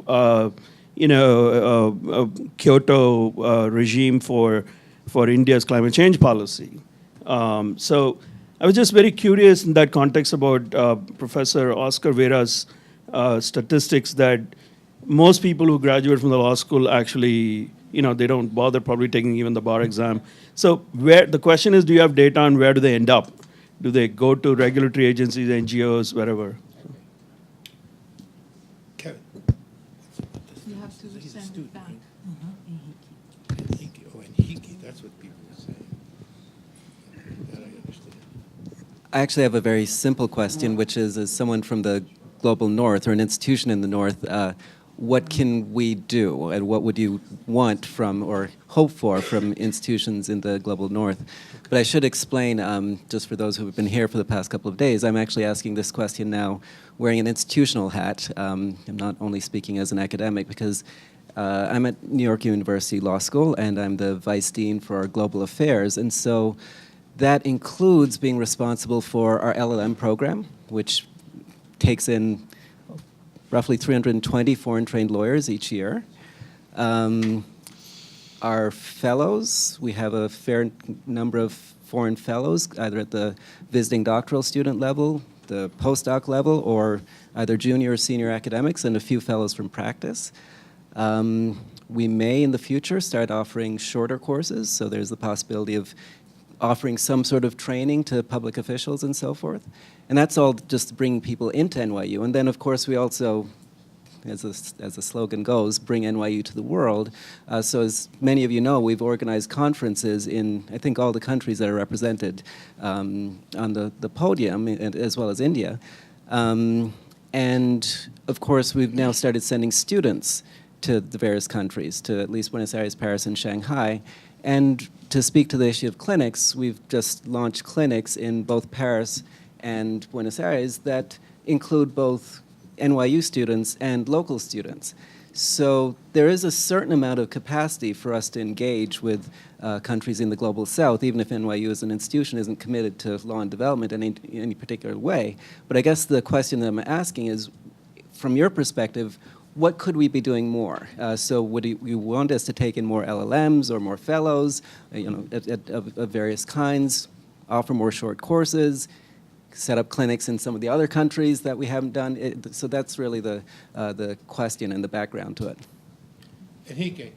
[SPEAKER 7] Kyoto regime for India's climate change policy. So I was just very curious in that context about Professor Oscar Vieira's statistics that most people who graduate from the law school actually, they don't bother probably taking even the bar exam. So the question is, do you have data on where do they end up? Do they go to regulatory agencies, NGOs, wherever?
[SPEAKER 1] Kevin.
[SPEAKER 2] You have to send it back.
[SPEAKER 1] Hiki, that's what people are saying. That I understand.
[SPEAKER 8] I actually have a very simple question, which is, as someone from the global north or an institution in the north, what can we do, and what would you want from or hope for from institutions in the global north? But I should explain, just for those who have been here for the past couple of days, I'm actually asking this question now wearing an institutional hat. I'm not only speaking as an academic, because I'm at New York University Law School, and I'm the Vice Dean for our Global Affairs, and so that includes being responsible for our LLM program, which takes in roughly 320 foreign-trained lawyers each year. Our fellows, we have a fair number of foreign fellows, either at the visiting doctoral student level, the postdoc level, or either junior or senior academics, and a few fellows from practice. We may, in the future, start offering shorter courses, so there's the possibility of offering some sort of training to public officials and so forth. And that's all just to bring people into NYU. And then, of course, we also, as the slogan goes, bring NYU to the world. So as many of you know, we've organized conferences in, I think, all the countries that are represented on the podium, as well as India. And, of course, we've now started sending students to the various countries, to at least Buenos Aires, Paris, and Shanghai. And to speak to the issue of clinics, we've just launched clinics in both Paris and Buenos Aires that include both NYU students and local students. So there is a certain amount of capacity for us to engage with countries in the global south, even if NYU as an institution isn't committed to law and development in any particular way. But I guess the question that I'm asking is, from your perspective, what could we be doing more? So would you want us to take in more LLMs or more fellows, of various kinds, offer more short courses, set up clinics in some of the other countries that we haven't done? So that's really the question and the background to it.
[SPEAKER 1] Enrique.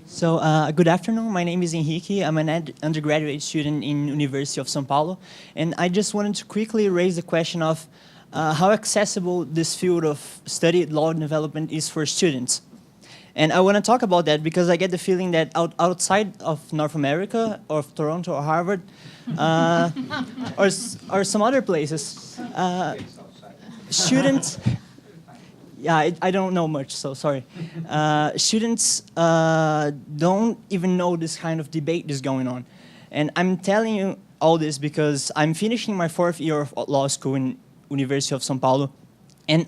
[SPEAKER 9] So, good afternoon. My name is Henrique. I'm an undergraduate student in University of São Paulo. And I just wanted to quickly raise the question of how accessible this field of study, law and development, is for students. And I want to talk about that because I get the feeling that outside of North America, or of Toronto or Harvard, or some other places, students, yeah, I don't know much, so sorry. Students don't even know this kind of debate is going on. And I'm telling you all this because I'm finishing my 4th year of law school in University of São Paulo, and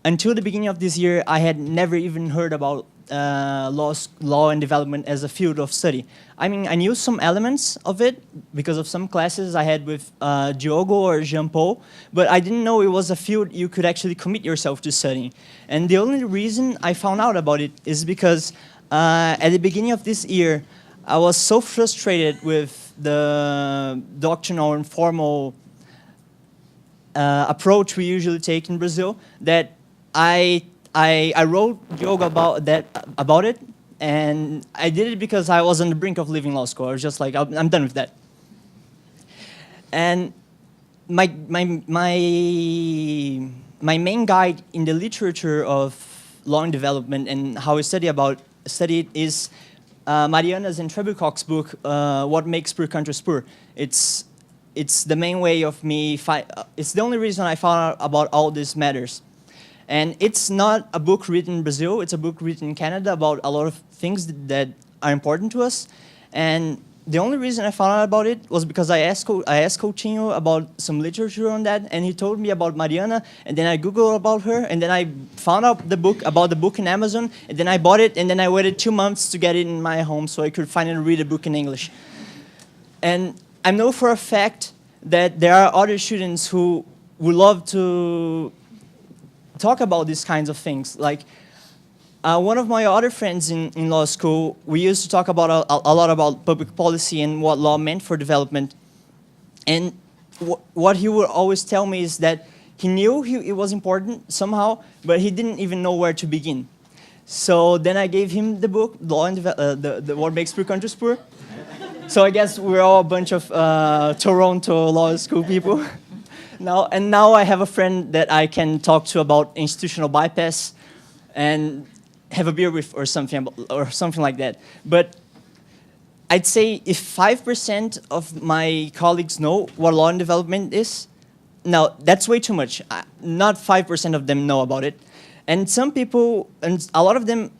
[SPEAKER 9] until the beginning of this year, I had never even heard about law and development as a field of study. I mean, I knew some elements of it because of some classes I had with Diogo or Jean-Paul, but I didn't know it was a field you could actually commit yourself to studying. And the only reason I found out about it is because at the beginning of this year, I was so frustrated with the doctrinal and formal approach we usually take in Brazil that I wrote Diogo about it, and I did it because I was on the brink of leaving law school. I was just like, I'm done with that. And my main guide in the literature of law and development and how I study it is Mariana's and Trebilcock's book, What Makes Poor Countries Poor. It's the main way of me, it's the only reason I found out about all these matters. And it's not a book written in Brazil, it's a book written in Canada about a lot of things that are important to us. And the only reason I found out about it was because I asked Coutinho about some literature on that, and he told me about Mariana, and then I Googled about her, and then I found out about the book in Amazon, and then I bought it, and then I waited 2 months to get it in my home so I could finally read a book in English. And I know for a fact that there are other students who would love to talk about these kinds of things. Like one of my other friends in law school, we used to talk about a lot about public policy and what law meant for development. And what he would always tell me is that he knew it was important somehow, but he didn't even know where to begin. So then I gave him the book, Law and the What Makes Poor Countries Poor. So I guess we're all a bunch of Toronto law school people. Now I have a friend that I can talk to about institutional bypass and have a beer with or something like that. But I'd say if 5% of my colleagues know what law and development is, now that's way too much. Not 5% of them know about it. And some people, and a lot of them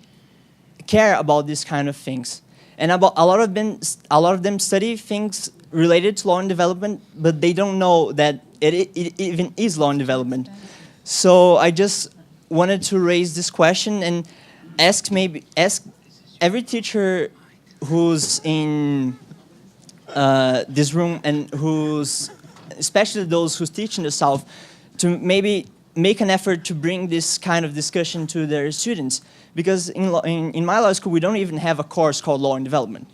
[SPEAKER 9] care about these kind of things. And a lot of them study things related to law and development, but they don't know that it even is law and development. So I just wanted to raise this question and ask every teacher who's in this room and who's especially those who teach in the South, to maybe make an effort to bring this kind of discussion to their students. Because in my law school, we don't even have a course called Law and Development.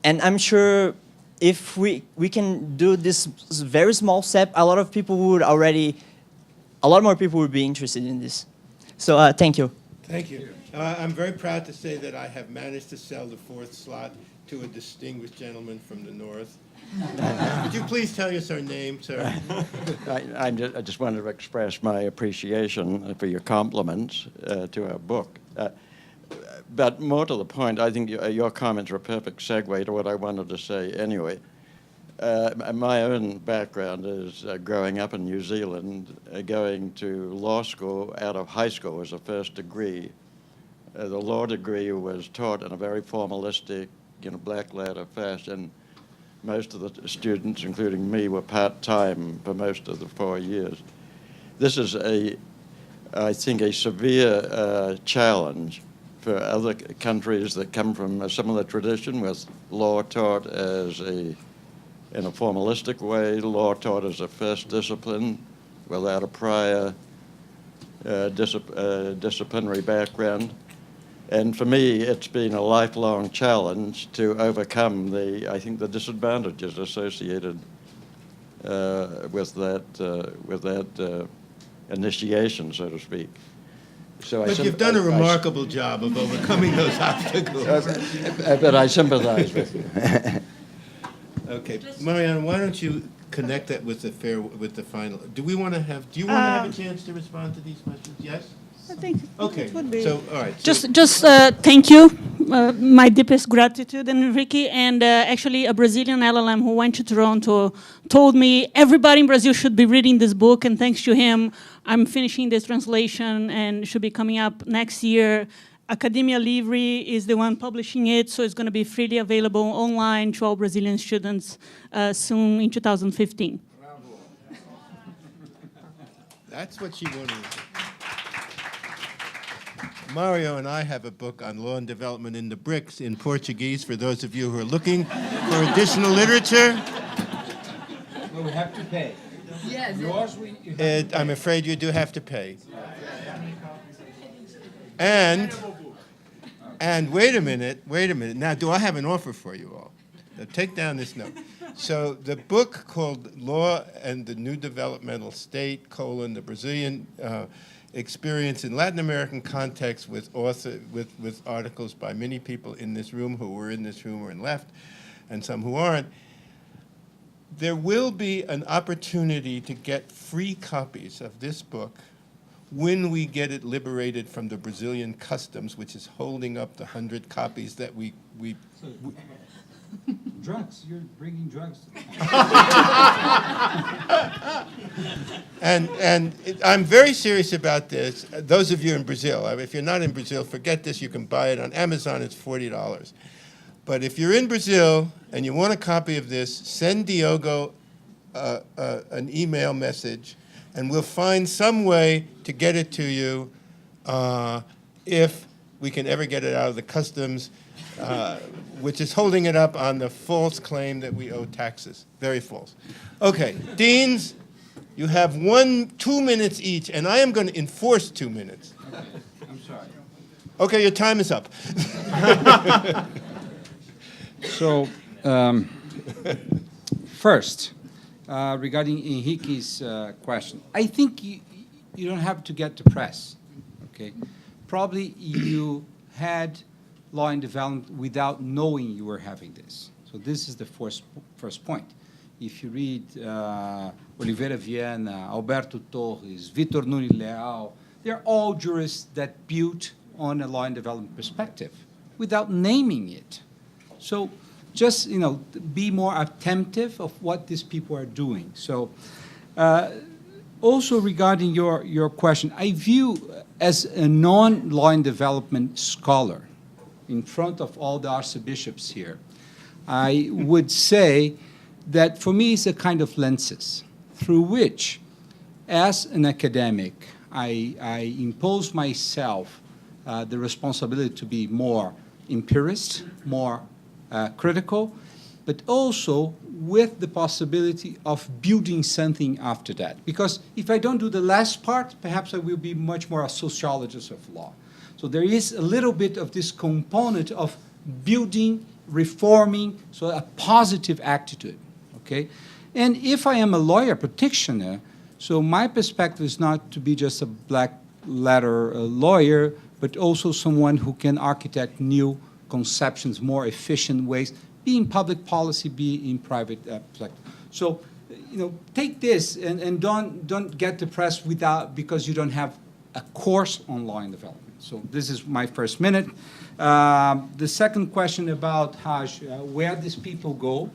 [SPEAKER 9] And I'm sure if we can do this very small step, a lot more people would be interested in this. So thank you.
[SPEAKER 1] Thank you. I'm very proud to say that I have managed to sell the 4th slot to a distinguished gentleman from the North. Would you please tell us our name, sir?
[SPEAKER 10] I just wanted to express my appreciation for your compliments to our book. But more to the point, I think your comments are a perfect segue to what I wanted to say anyway. My own background is growing up in New Zealand, going to law school out of high school as a first degree. The law degree was taught in a very formalistic, black letter fashion. Most of the students, including me, were part-time for most of the 4 years. This is I think, a severe challenge for other countries that come from a similar tradition, with law taught in a formalistic way, law taught as a first discipline without a prior disciplinary background. And for me, it's been a lifelong challenge to overcome I think the disadvantages associated with that initiation, so to speak. So
[SPEAKER 1] But you've done a remarkable job of overcoming those obstacles.
[SPEAKER 10] But I sympathize with you.
[SPEAKER 1] Okay, Mariana, why don't you connect that with the final? Do you want to have a chance to respond to these questions? Yes?
[SPEAKER 11] I think
[SPEAKER 1] Okay,
[SPEAKER 11] it would be.
[SPEAKER 1] so, all right.
[SPEAKER 11] Just thank you. My deepest gratitude, Enrique. And actually, a Brazilian LLM who went to Toronto told me everybody in Brazil should be reading this book. And thanks to him, I'm finishing this translation and should be coming up next year. Academia Livre is the one publishing it, so it's going to be freely available online to all Brazilian students soon in 2015.
[SPEAKER 1] That's what she wanted. Mario and I have a book on law and development in the BRICS in Portuguese for those of you who are looking for additional literature.
[SPEAKER 3] Well, we have to pay.
[SPEAKER 2] Yes.
[SPEAKER 3] Yours,
[SPEAKER 1] I'm afraid you do have to pay. And wait a minute. Now, do I have an offer for you all? Now, take down this note. So the book called Law and the New Developmental State, the Brazilian experience in Latin American context with articles by many people in this room who were in this room or left, and some who aren't. There will be an opportunity to get free copies of this book when we get it liberated from the Brazilian customs, which is holding up the 100 copies that we
[SPEAKER 3] drugs. You're bringing drugs.
[SPEAKER 1] And I'm very serious about this. Those of you in Brazil, if you're not in Brazil, forget this. You can buy it on Amazon. It's $40. But if you're in Brazil and you want a copy of this, send Diogo an email message, and we'll find some way to get it to you if we can ever get it out of the customs, which is holding it up on the false claim that we owe taxes. Very false. Okay, deans, you have 2 minutes each, and I am going to enforce 2 minutes.
[SPEAKER 3] Okay. I'm sorry.
[SPEAKER 1] Okay, your time is up.
[SPEAKER 3] So, first, regarding Henrique's question, I think you don't have to get depressed, okay? Probably you had law and development without knowing you were having this. So this is the first point. If you read Oliveira Vieira, Alberto Torres, Vitor Nunes Leal, they're all jurists that built on a law and development perspective without naming it. So just, be more attentive of what these people are doing. So also regarding your question, I view as a non-law and development scholar in front of all the archbishops here, I would say that for me it's a kind of lenses through which, as an academic, I impose myself the responsibility to be more empirist, more critical, but also with the possibility of building something after that. Because if I don't do the last part, perhaps I will be much more a sociologist of law. So there is a little bit of this component of building, reforming, so a positive attitude, okay? And if I am a lawyer practitioner, so my perspective is not to be just a black letter lawyer, but also someone who can architect new conceptions, more efficient ways, be in public policy, be in private sector. So, take this and don't get depressed because you don't have a course on law and development. So this is my first minute. The second question about Haj, where these people go,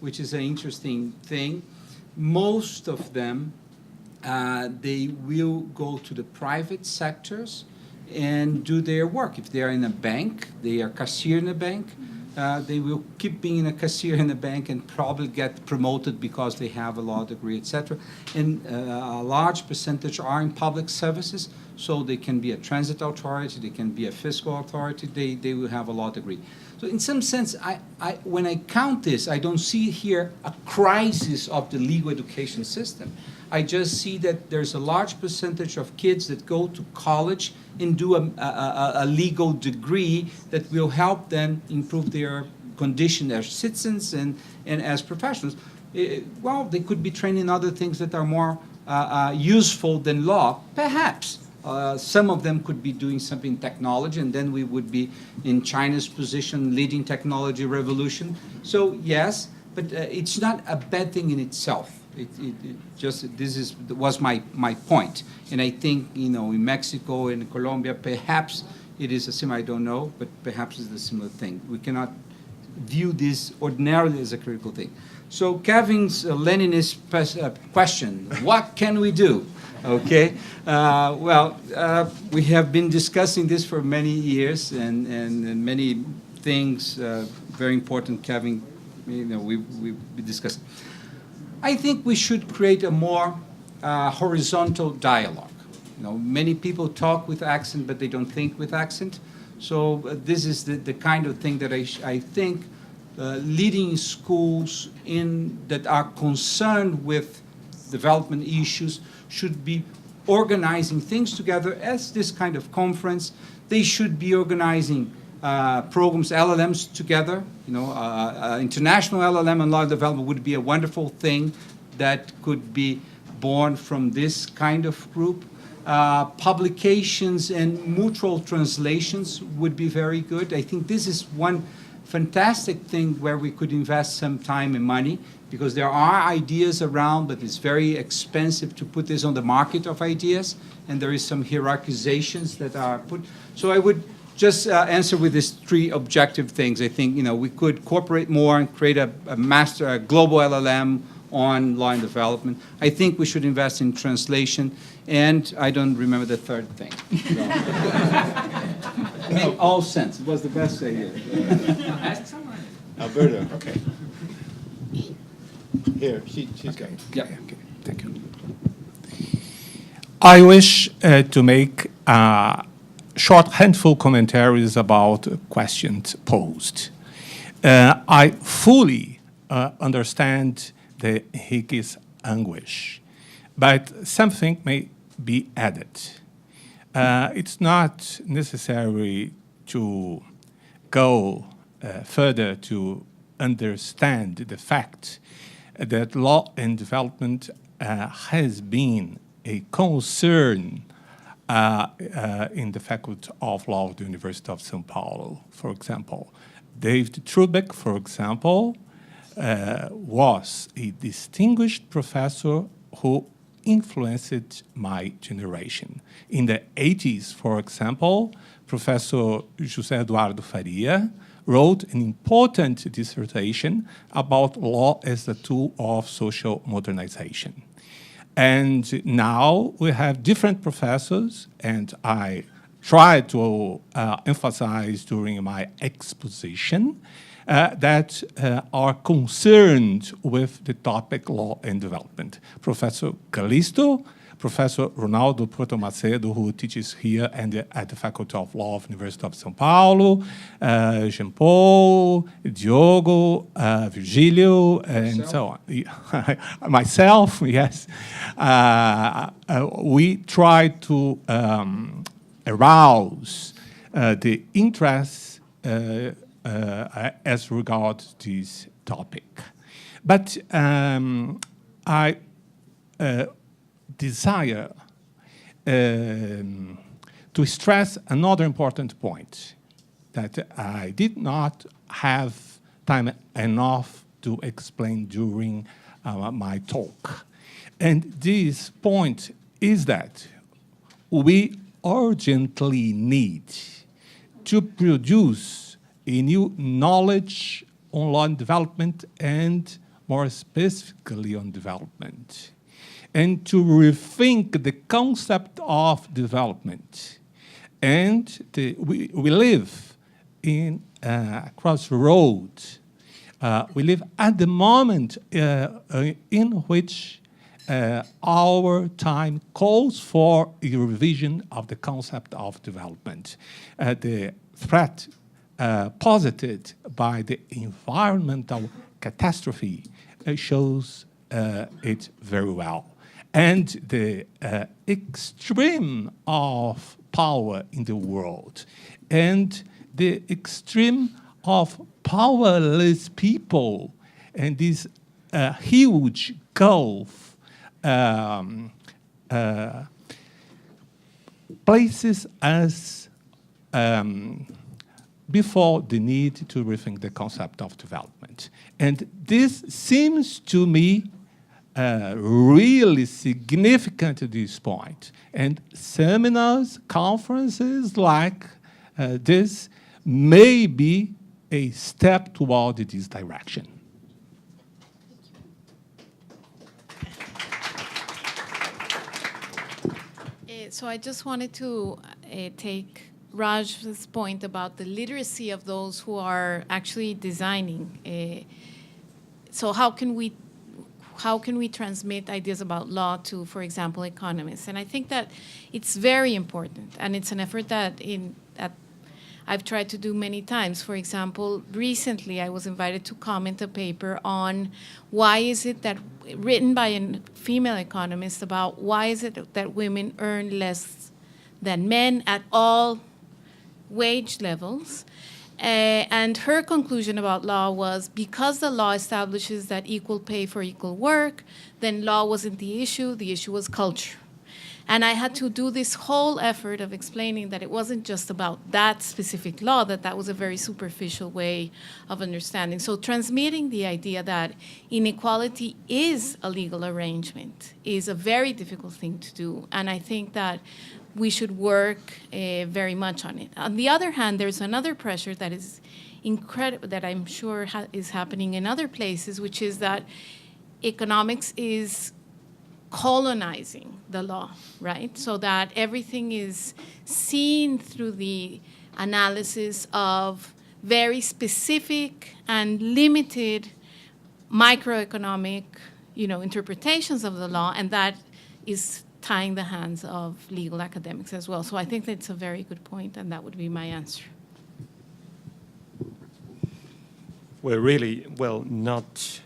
[SPEAKER 3] which is an interesting thing. Most of them, they will go to the private sectors and do their work. If they are in a bank, they are cashier in a bank, they will keep being a cashier in a bank and probably get promoted because they have a law degree, etc. And a large percentage are in public services, so they can be a transit authority, they can be a fiscal authority, they will have a law degree. So in some sense, when I count this, I don't see here a crisis of the legal education system. I just see that there's a large percentage of kids that go to college and do a legal degree that will help them improve their condition as citizens and as professionals. Well, they could be trained in other things that are more useful than law, perhaps. Some of them could be doing something in technology, and then we would be in China's position, leading technology revolution. So yes, but it's not a bad thing in itself. Was my point. And I think, in Mexico and Colombia, perhaps it is a similar, I don't know, but perhaps it's a similar thing. We cannot view this ordinarily as a critical thing. So Kevin's Leninist question, what can we do? Okay, we have been discussing this for many years and many things, very important, Kevin, we discussed. I think we should create a more horizontal dialogue. Many people talk with accent, but they don't think with accent. So this is the kind of thing that I think leading schools that are concerned with development issues should be organizing things together as this kind of conference. They should be organizing programs, LLMs together. International LLM and law development would be a wonderful thing that could be born from this kind of group. Publications and mutual translations would be very good. I think this is one fantastic thing where we could invest some time and money, because there are ideas around, but it's very expensive to put this on the market of ideas, and there is some hierarchizations that are put. So I would just answer with these three objective things. I think we could cooperate more and create a global LLM on law and development. I think we should invest in translation, and I don't remember the third thing. Make all sense. It was the best idea. Ask someone.
[SPEAKER 1] Alberto. Okay. Here, she's
[SPEAKER 4] Okay.
[SPEAKER 1] going.
[SPEAKER 4] Yeah. Okay. Thank you. I wish to make short handful commentaries about questions posed. I fully understand the Hickey's anguish, but something may be added. It's not necessary to go further to understand the fact that law and development has been a concern in the Faculty of Law of the University of São Paulo, for example. David Trubek, for example, was a distinguished professor who influenced my generation. In the 80s, for example, Professor José Eduardo Faria wrote an important dissertation about law as a tool of social modernization. And now we have different professors, and I tried to emphasize during my exposition that are concerned with the topic law and development. Professor Callisto, Professor Ronaldo Porto Macedo, who teaches here and at the Faculty of Law of University of São Paulo, Jean-Paul, Diogo, Virgilio, and so on. Myself, yes. We try to arouse the interest as regards this topic. But I desire to stress another important point that I did not have time enough to explain during my talk. And this point is that we urgently need to produce a new knowledge on law and development, and more specifically on development, and to rethink the concept of development. And we live in a crossroad. We live at the moment in which our time calls for a revision of the concept of development. The threat posited by the environmental catastrophe shows it very well. And the extreme of power in the world and the extreme of powerless people and this huge gulf places us before the need to rethink the concept of development. And this seems to me really significant at this point. And seminars, conferences like this may be a step toward this direction.
[SPEAKER 2] So I just wanted to take Raj's point about the literacy of those who are actually designing. So how can we transmit ideas about law to, for example, economists? And I think that it's very important, and it's an effort that I've tried to do many times. For example, recently I was invited to comment a paper on why is it that, written by a female economist, about why is it that women earn less than men at all wage levels. And her conclusion about law was because the law establishes that equal pay for equal work, then law wasn't the issue was culture. And I had to do this whole effort of explaining that it wasn't just about that specific law, that was a very superficial way of understanding. So transmitting the idea that inequality is a legal arrangement is a very difficult thing to do. And I think that we should work very much on it. On the other hand, there's another pressure that is incredible, that I'm sure is happening in other places, which is that economics is colonizing the law, right? So that everything is seen through the analysis of very specific and limited microeconomic, interpretations of the law, and that is tying the hands of legal academics as well. So I think that's a very good point, and that would be my answer.
[SPEAKER 5] Well, not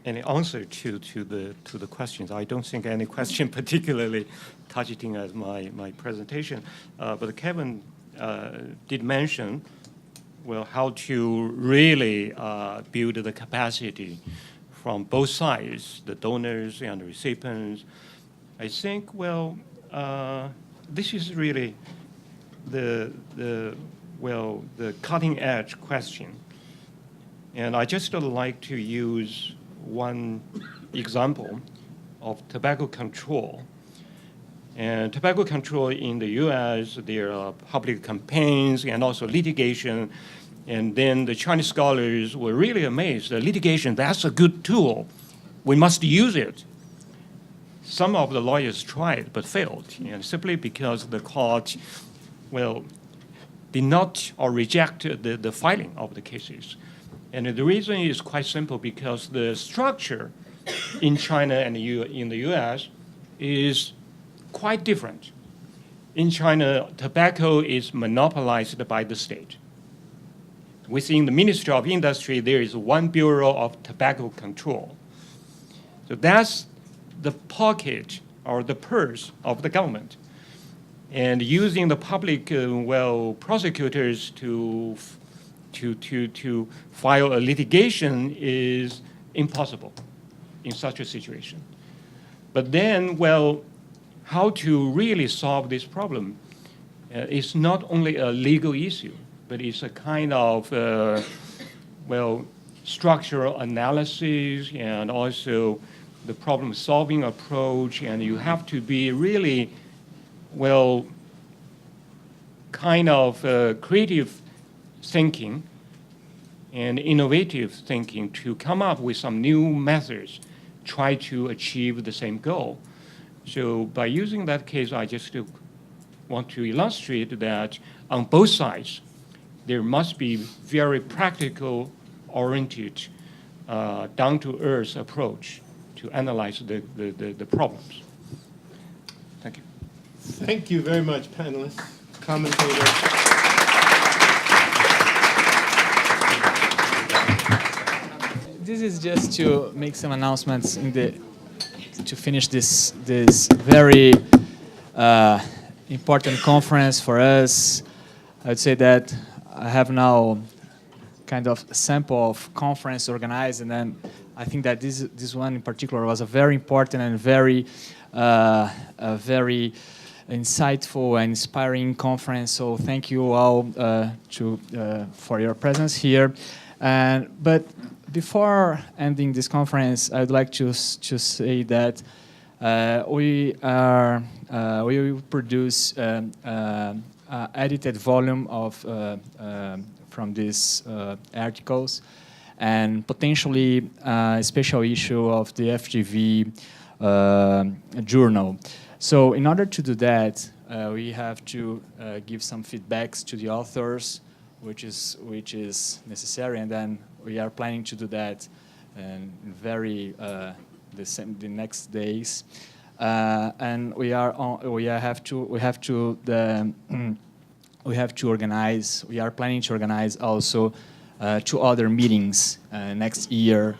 [SPEAKER 5] any answer to the questions. I don't think any question particularly targeting as my presentation. But Kevin did mention, how to really build the capacity from both sides, the donors and the recipients. I think, this is really the cutting edge question. And I just would like to use one example of tobacco control. And tobacco control in the US, there are public campaigns and also litigation. And then the Chinese scholars were really amazed. The litigation, that's a good tool. We must use it. Some of the lawyers tried but failed, simply because the court, did not or rejected the filing of the cases. And the reason is quite simple, because the structure in China and in the US is quite different. In China, tobacco is monopolized by the state. Within the Ministry of Industry, there is one Bureau of Tobacco Control. So that's the pocket or the purse of the government. And using the public, prosecutors to file a litigation is impossible in such a situation. But then, how to really solve this problem is not only a legal issue, but it's a kind of, structural analysis and also the problem-solving approach, and you have to be really, kind of creative thinking and innovative thinking to come up with some new methods, try to achieve the same goal. So by using that case, I just want to illustrate that on both sides, there must be very practical, oriented, down-to-earth approach to analyze the problems. Thank you.
[SPEAKER 1] Thank you very much, panelists, commentators.
[SPEAKER 12] This is just to make some announcements to finish this very important conference for us. I would say that I have now kind of a sample of conference organized, and then I think that this one in particular was a very important and very insightful and inspiring conference. So thank you all for your presence here. But before ending this conference, I'd like to say that we will produce edited volume of from these articles, and potentially a special issue of the FGV journal. So in order to do that, we have to give some feedbacks to the authors, which is necessary, and then we are planning to do that in the next days. And we have to organize. We are planning to organize also 2 other meetings next year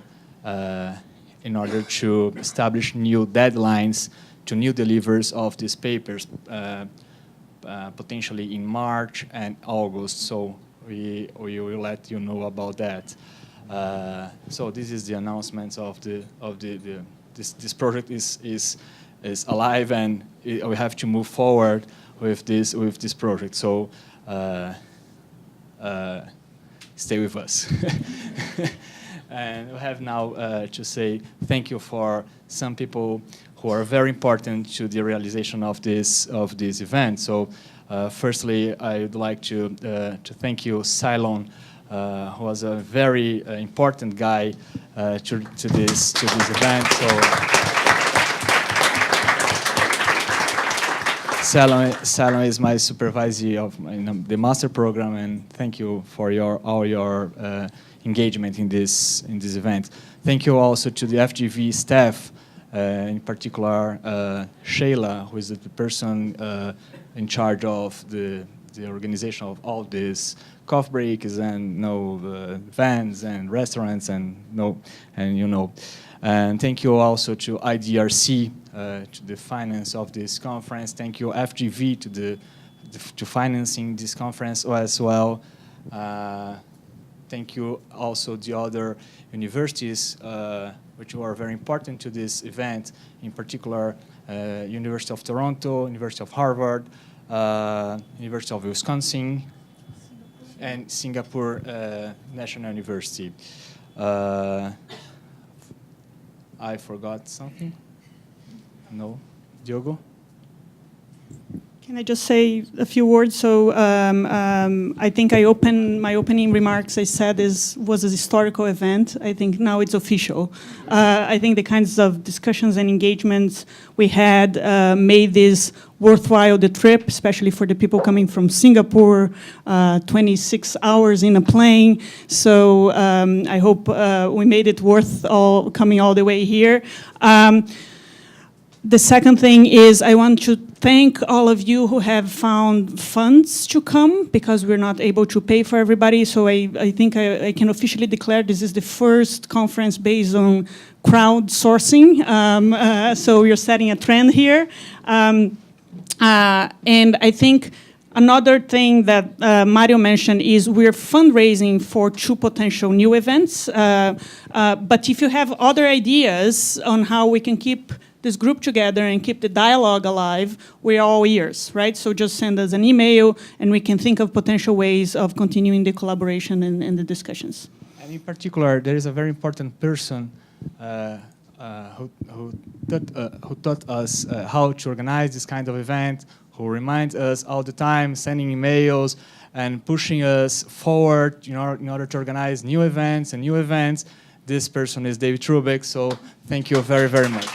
[SPEAKER 12] in order to establish new deadlines to new delivers of these papers, potentially in March and August. So we will let you know about that. So this is the announcement of this project is alive, and we have to move forward with this project. So stay with us. And we have now to say thank you for some people who are very important to the realization of this event. So firstly, I would like to thank you, Cylon, who was a very important guy to this event. So Cylon is my supervisor of the master program, and thank you for all your engagement in this event. Thank you also to the FGV staff, in particular Sheila, who is the person in charge of the organization of all these coffee breaks and vans and restaurants and And thank you also to IDRC, to the finance of this conference. Thank you FGV to financing this conference as well. Thank you also the other universities which are very important to this event, in particular University of Toronto, University of Harvard, University of Wisconsin, and Singapore National University. I forgot something? No? Diogo?
[SPEAKER 11] Can I just say a few words? So I think my opening remarks, I said was a historical event. I think now it's official. I think the kinds of discussions and engagements we had made this worthwhile, the trip, especially for the people coming from Singapore, 26 hours in a plane. So I hope we made it worth coming all the way here. The second thing is I want to thank all of you who have found funds to come, because we're not able to pay for everybody. So I think I can officially declare this is the first conference based on crowdsourcing. So we're setting a trend here. And I think another thing that Mario mentioned is we're fundraising for 2 potential new events. But if you have other ideas on how we can keep this group together and keep the dialogue alive, we're all ears, right? So just send us an email and we can think of potential ways of continuing the collaboration and the discussions.
[SPEAKER 12] And in particular, there is a very important person who taught us how to organize this kind of event, who reminds us all the time, sending emails and pushing us forward, in order to organize new events and new events. This person is David Trubek, so thank you very, very much.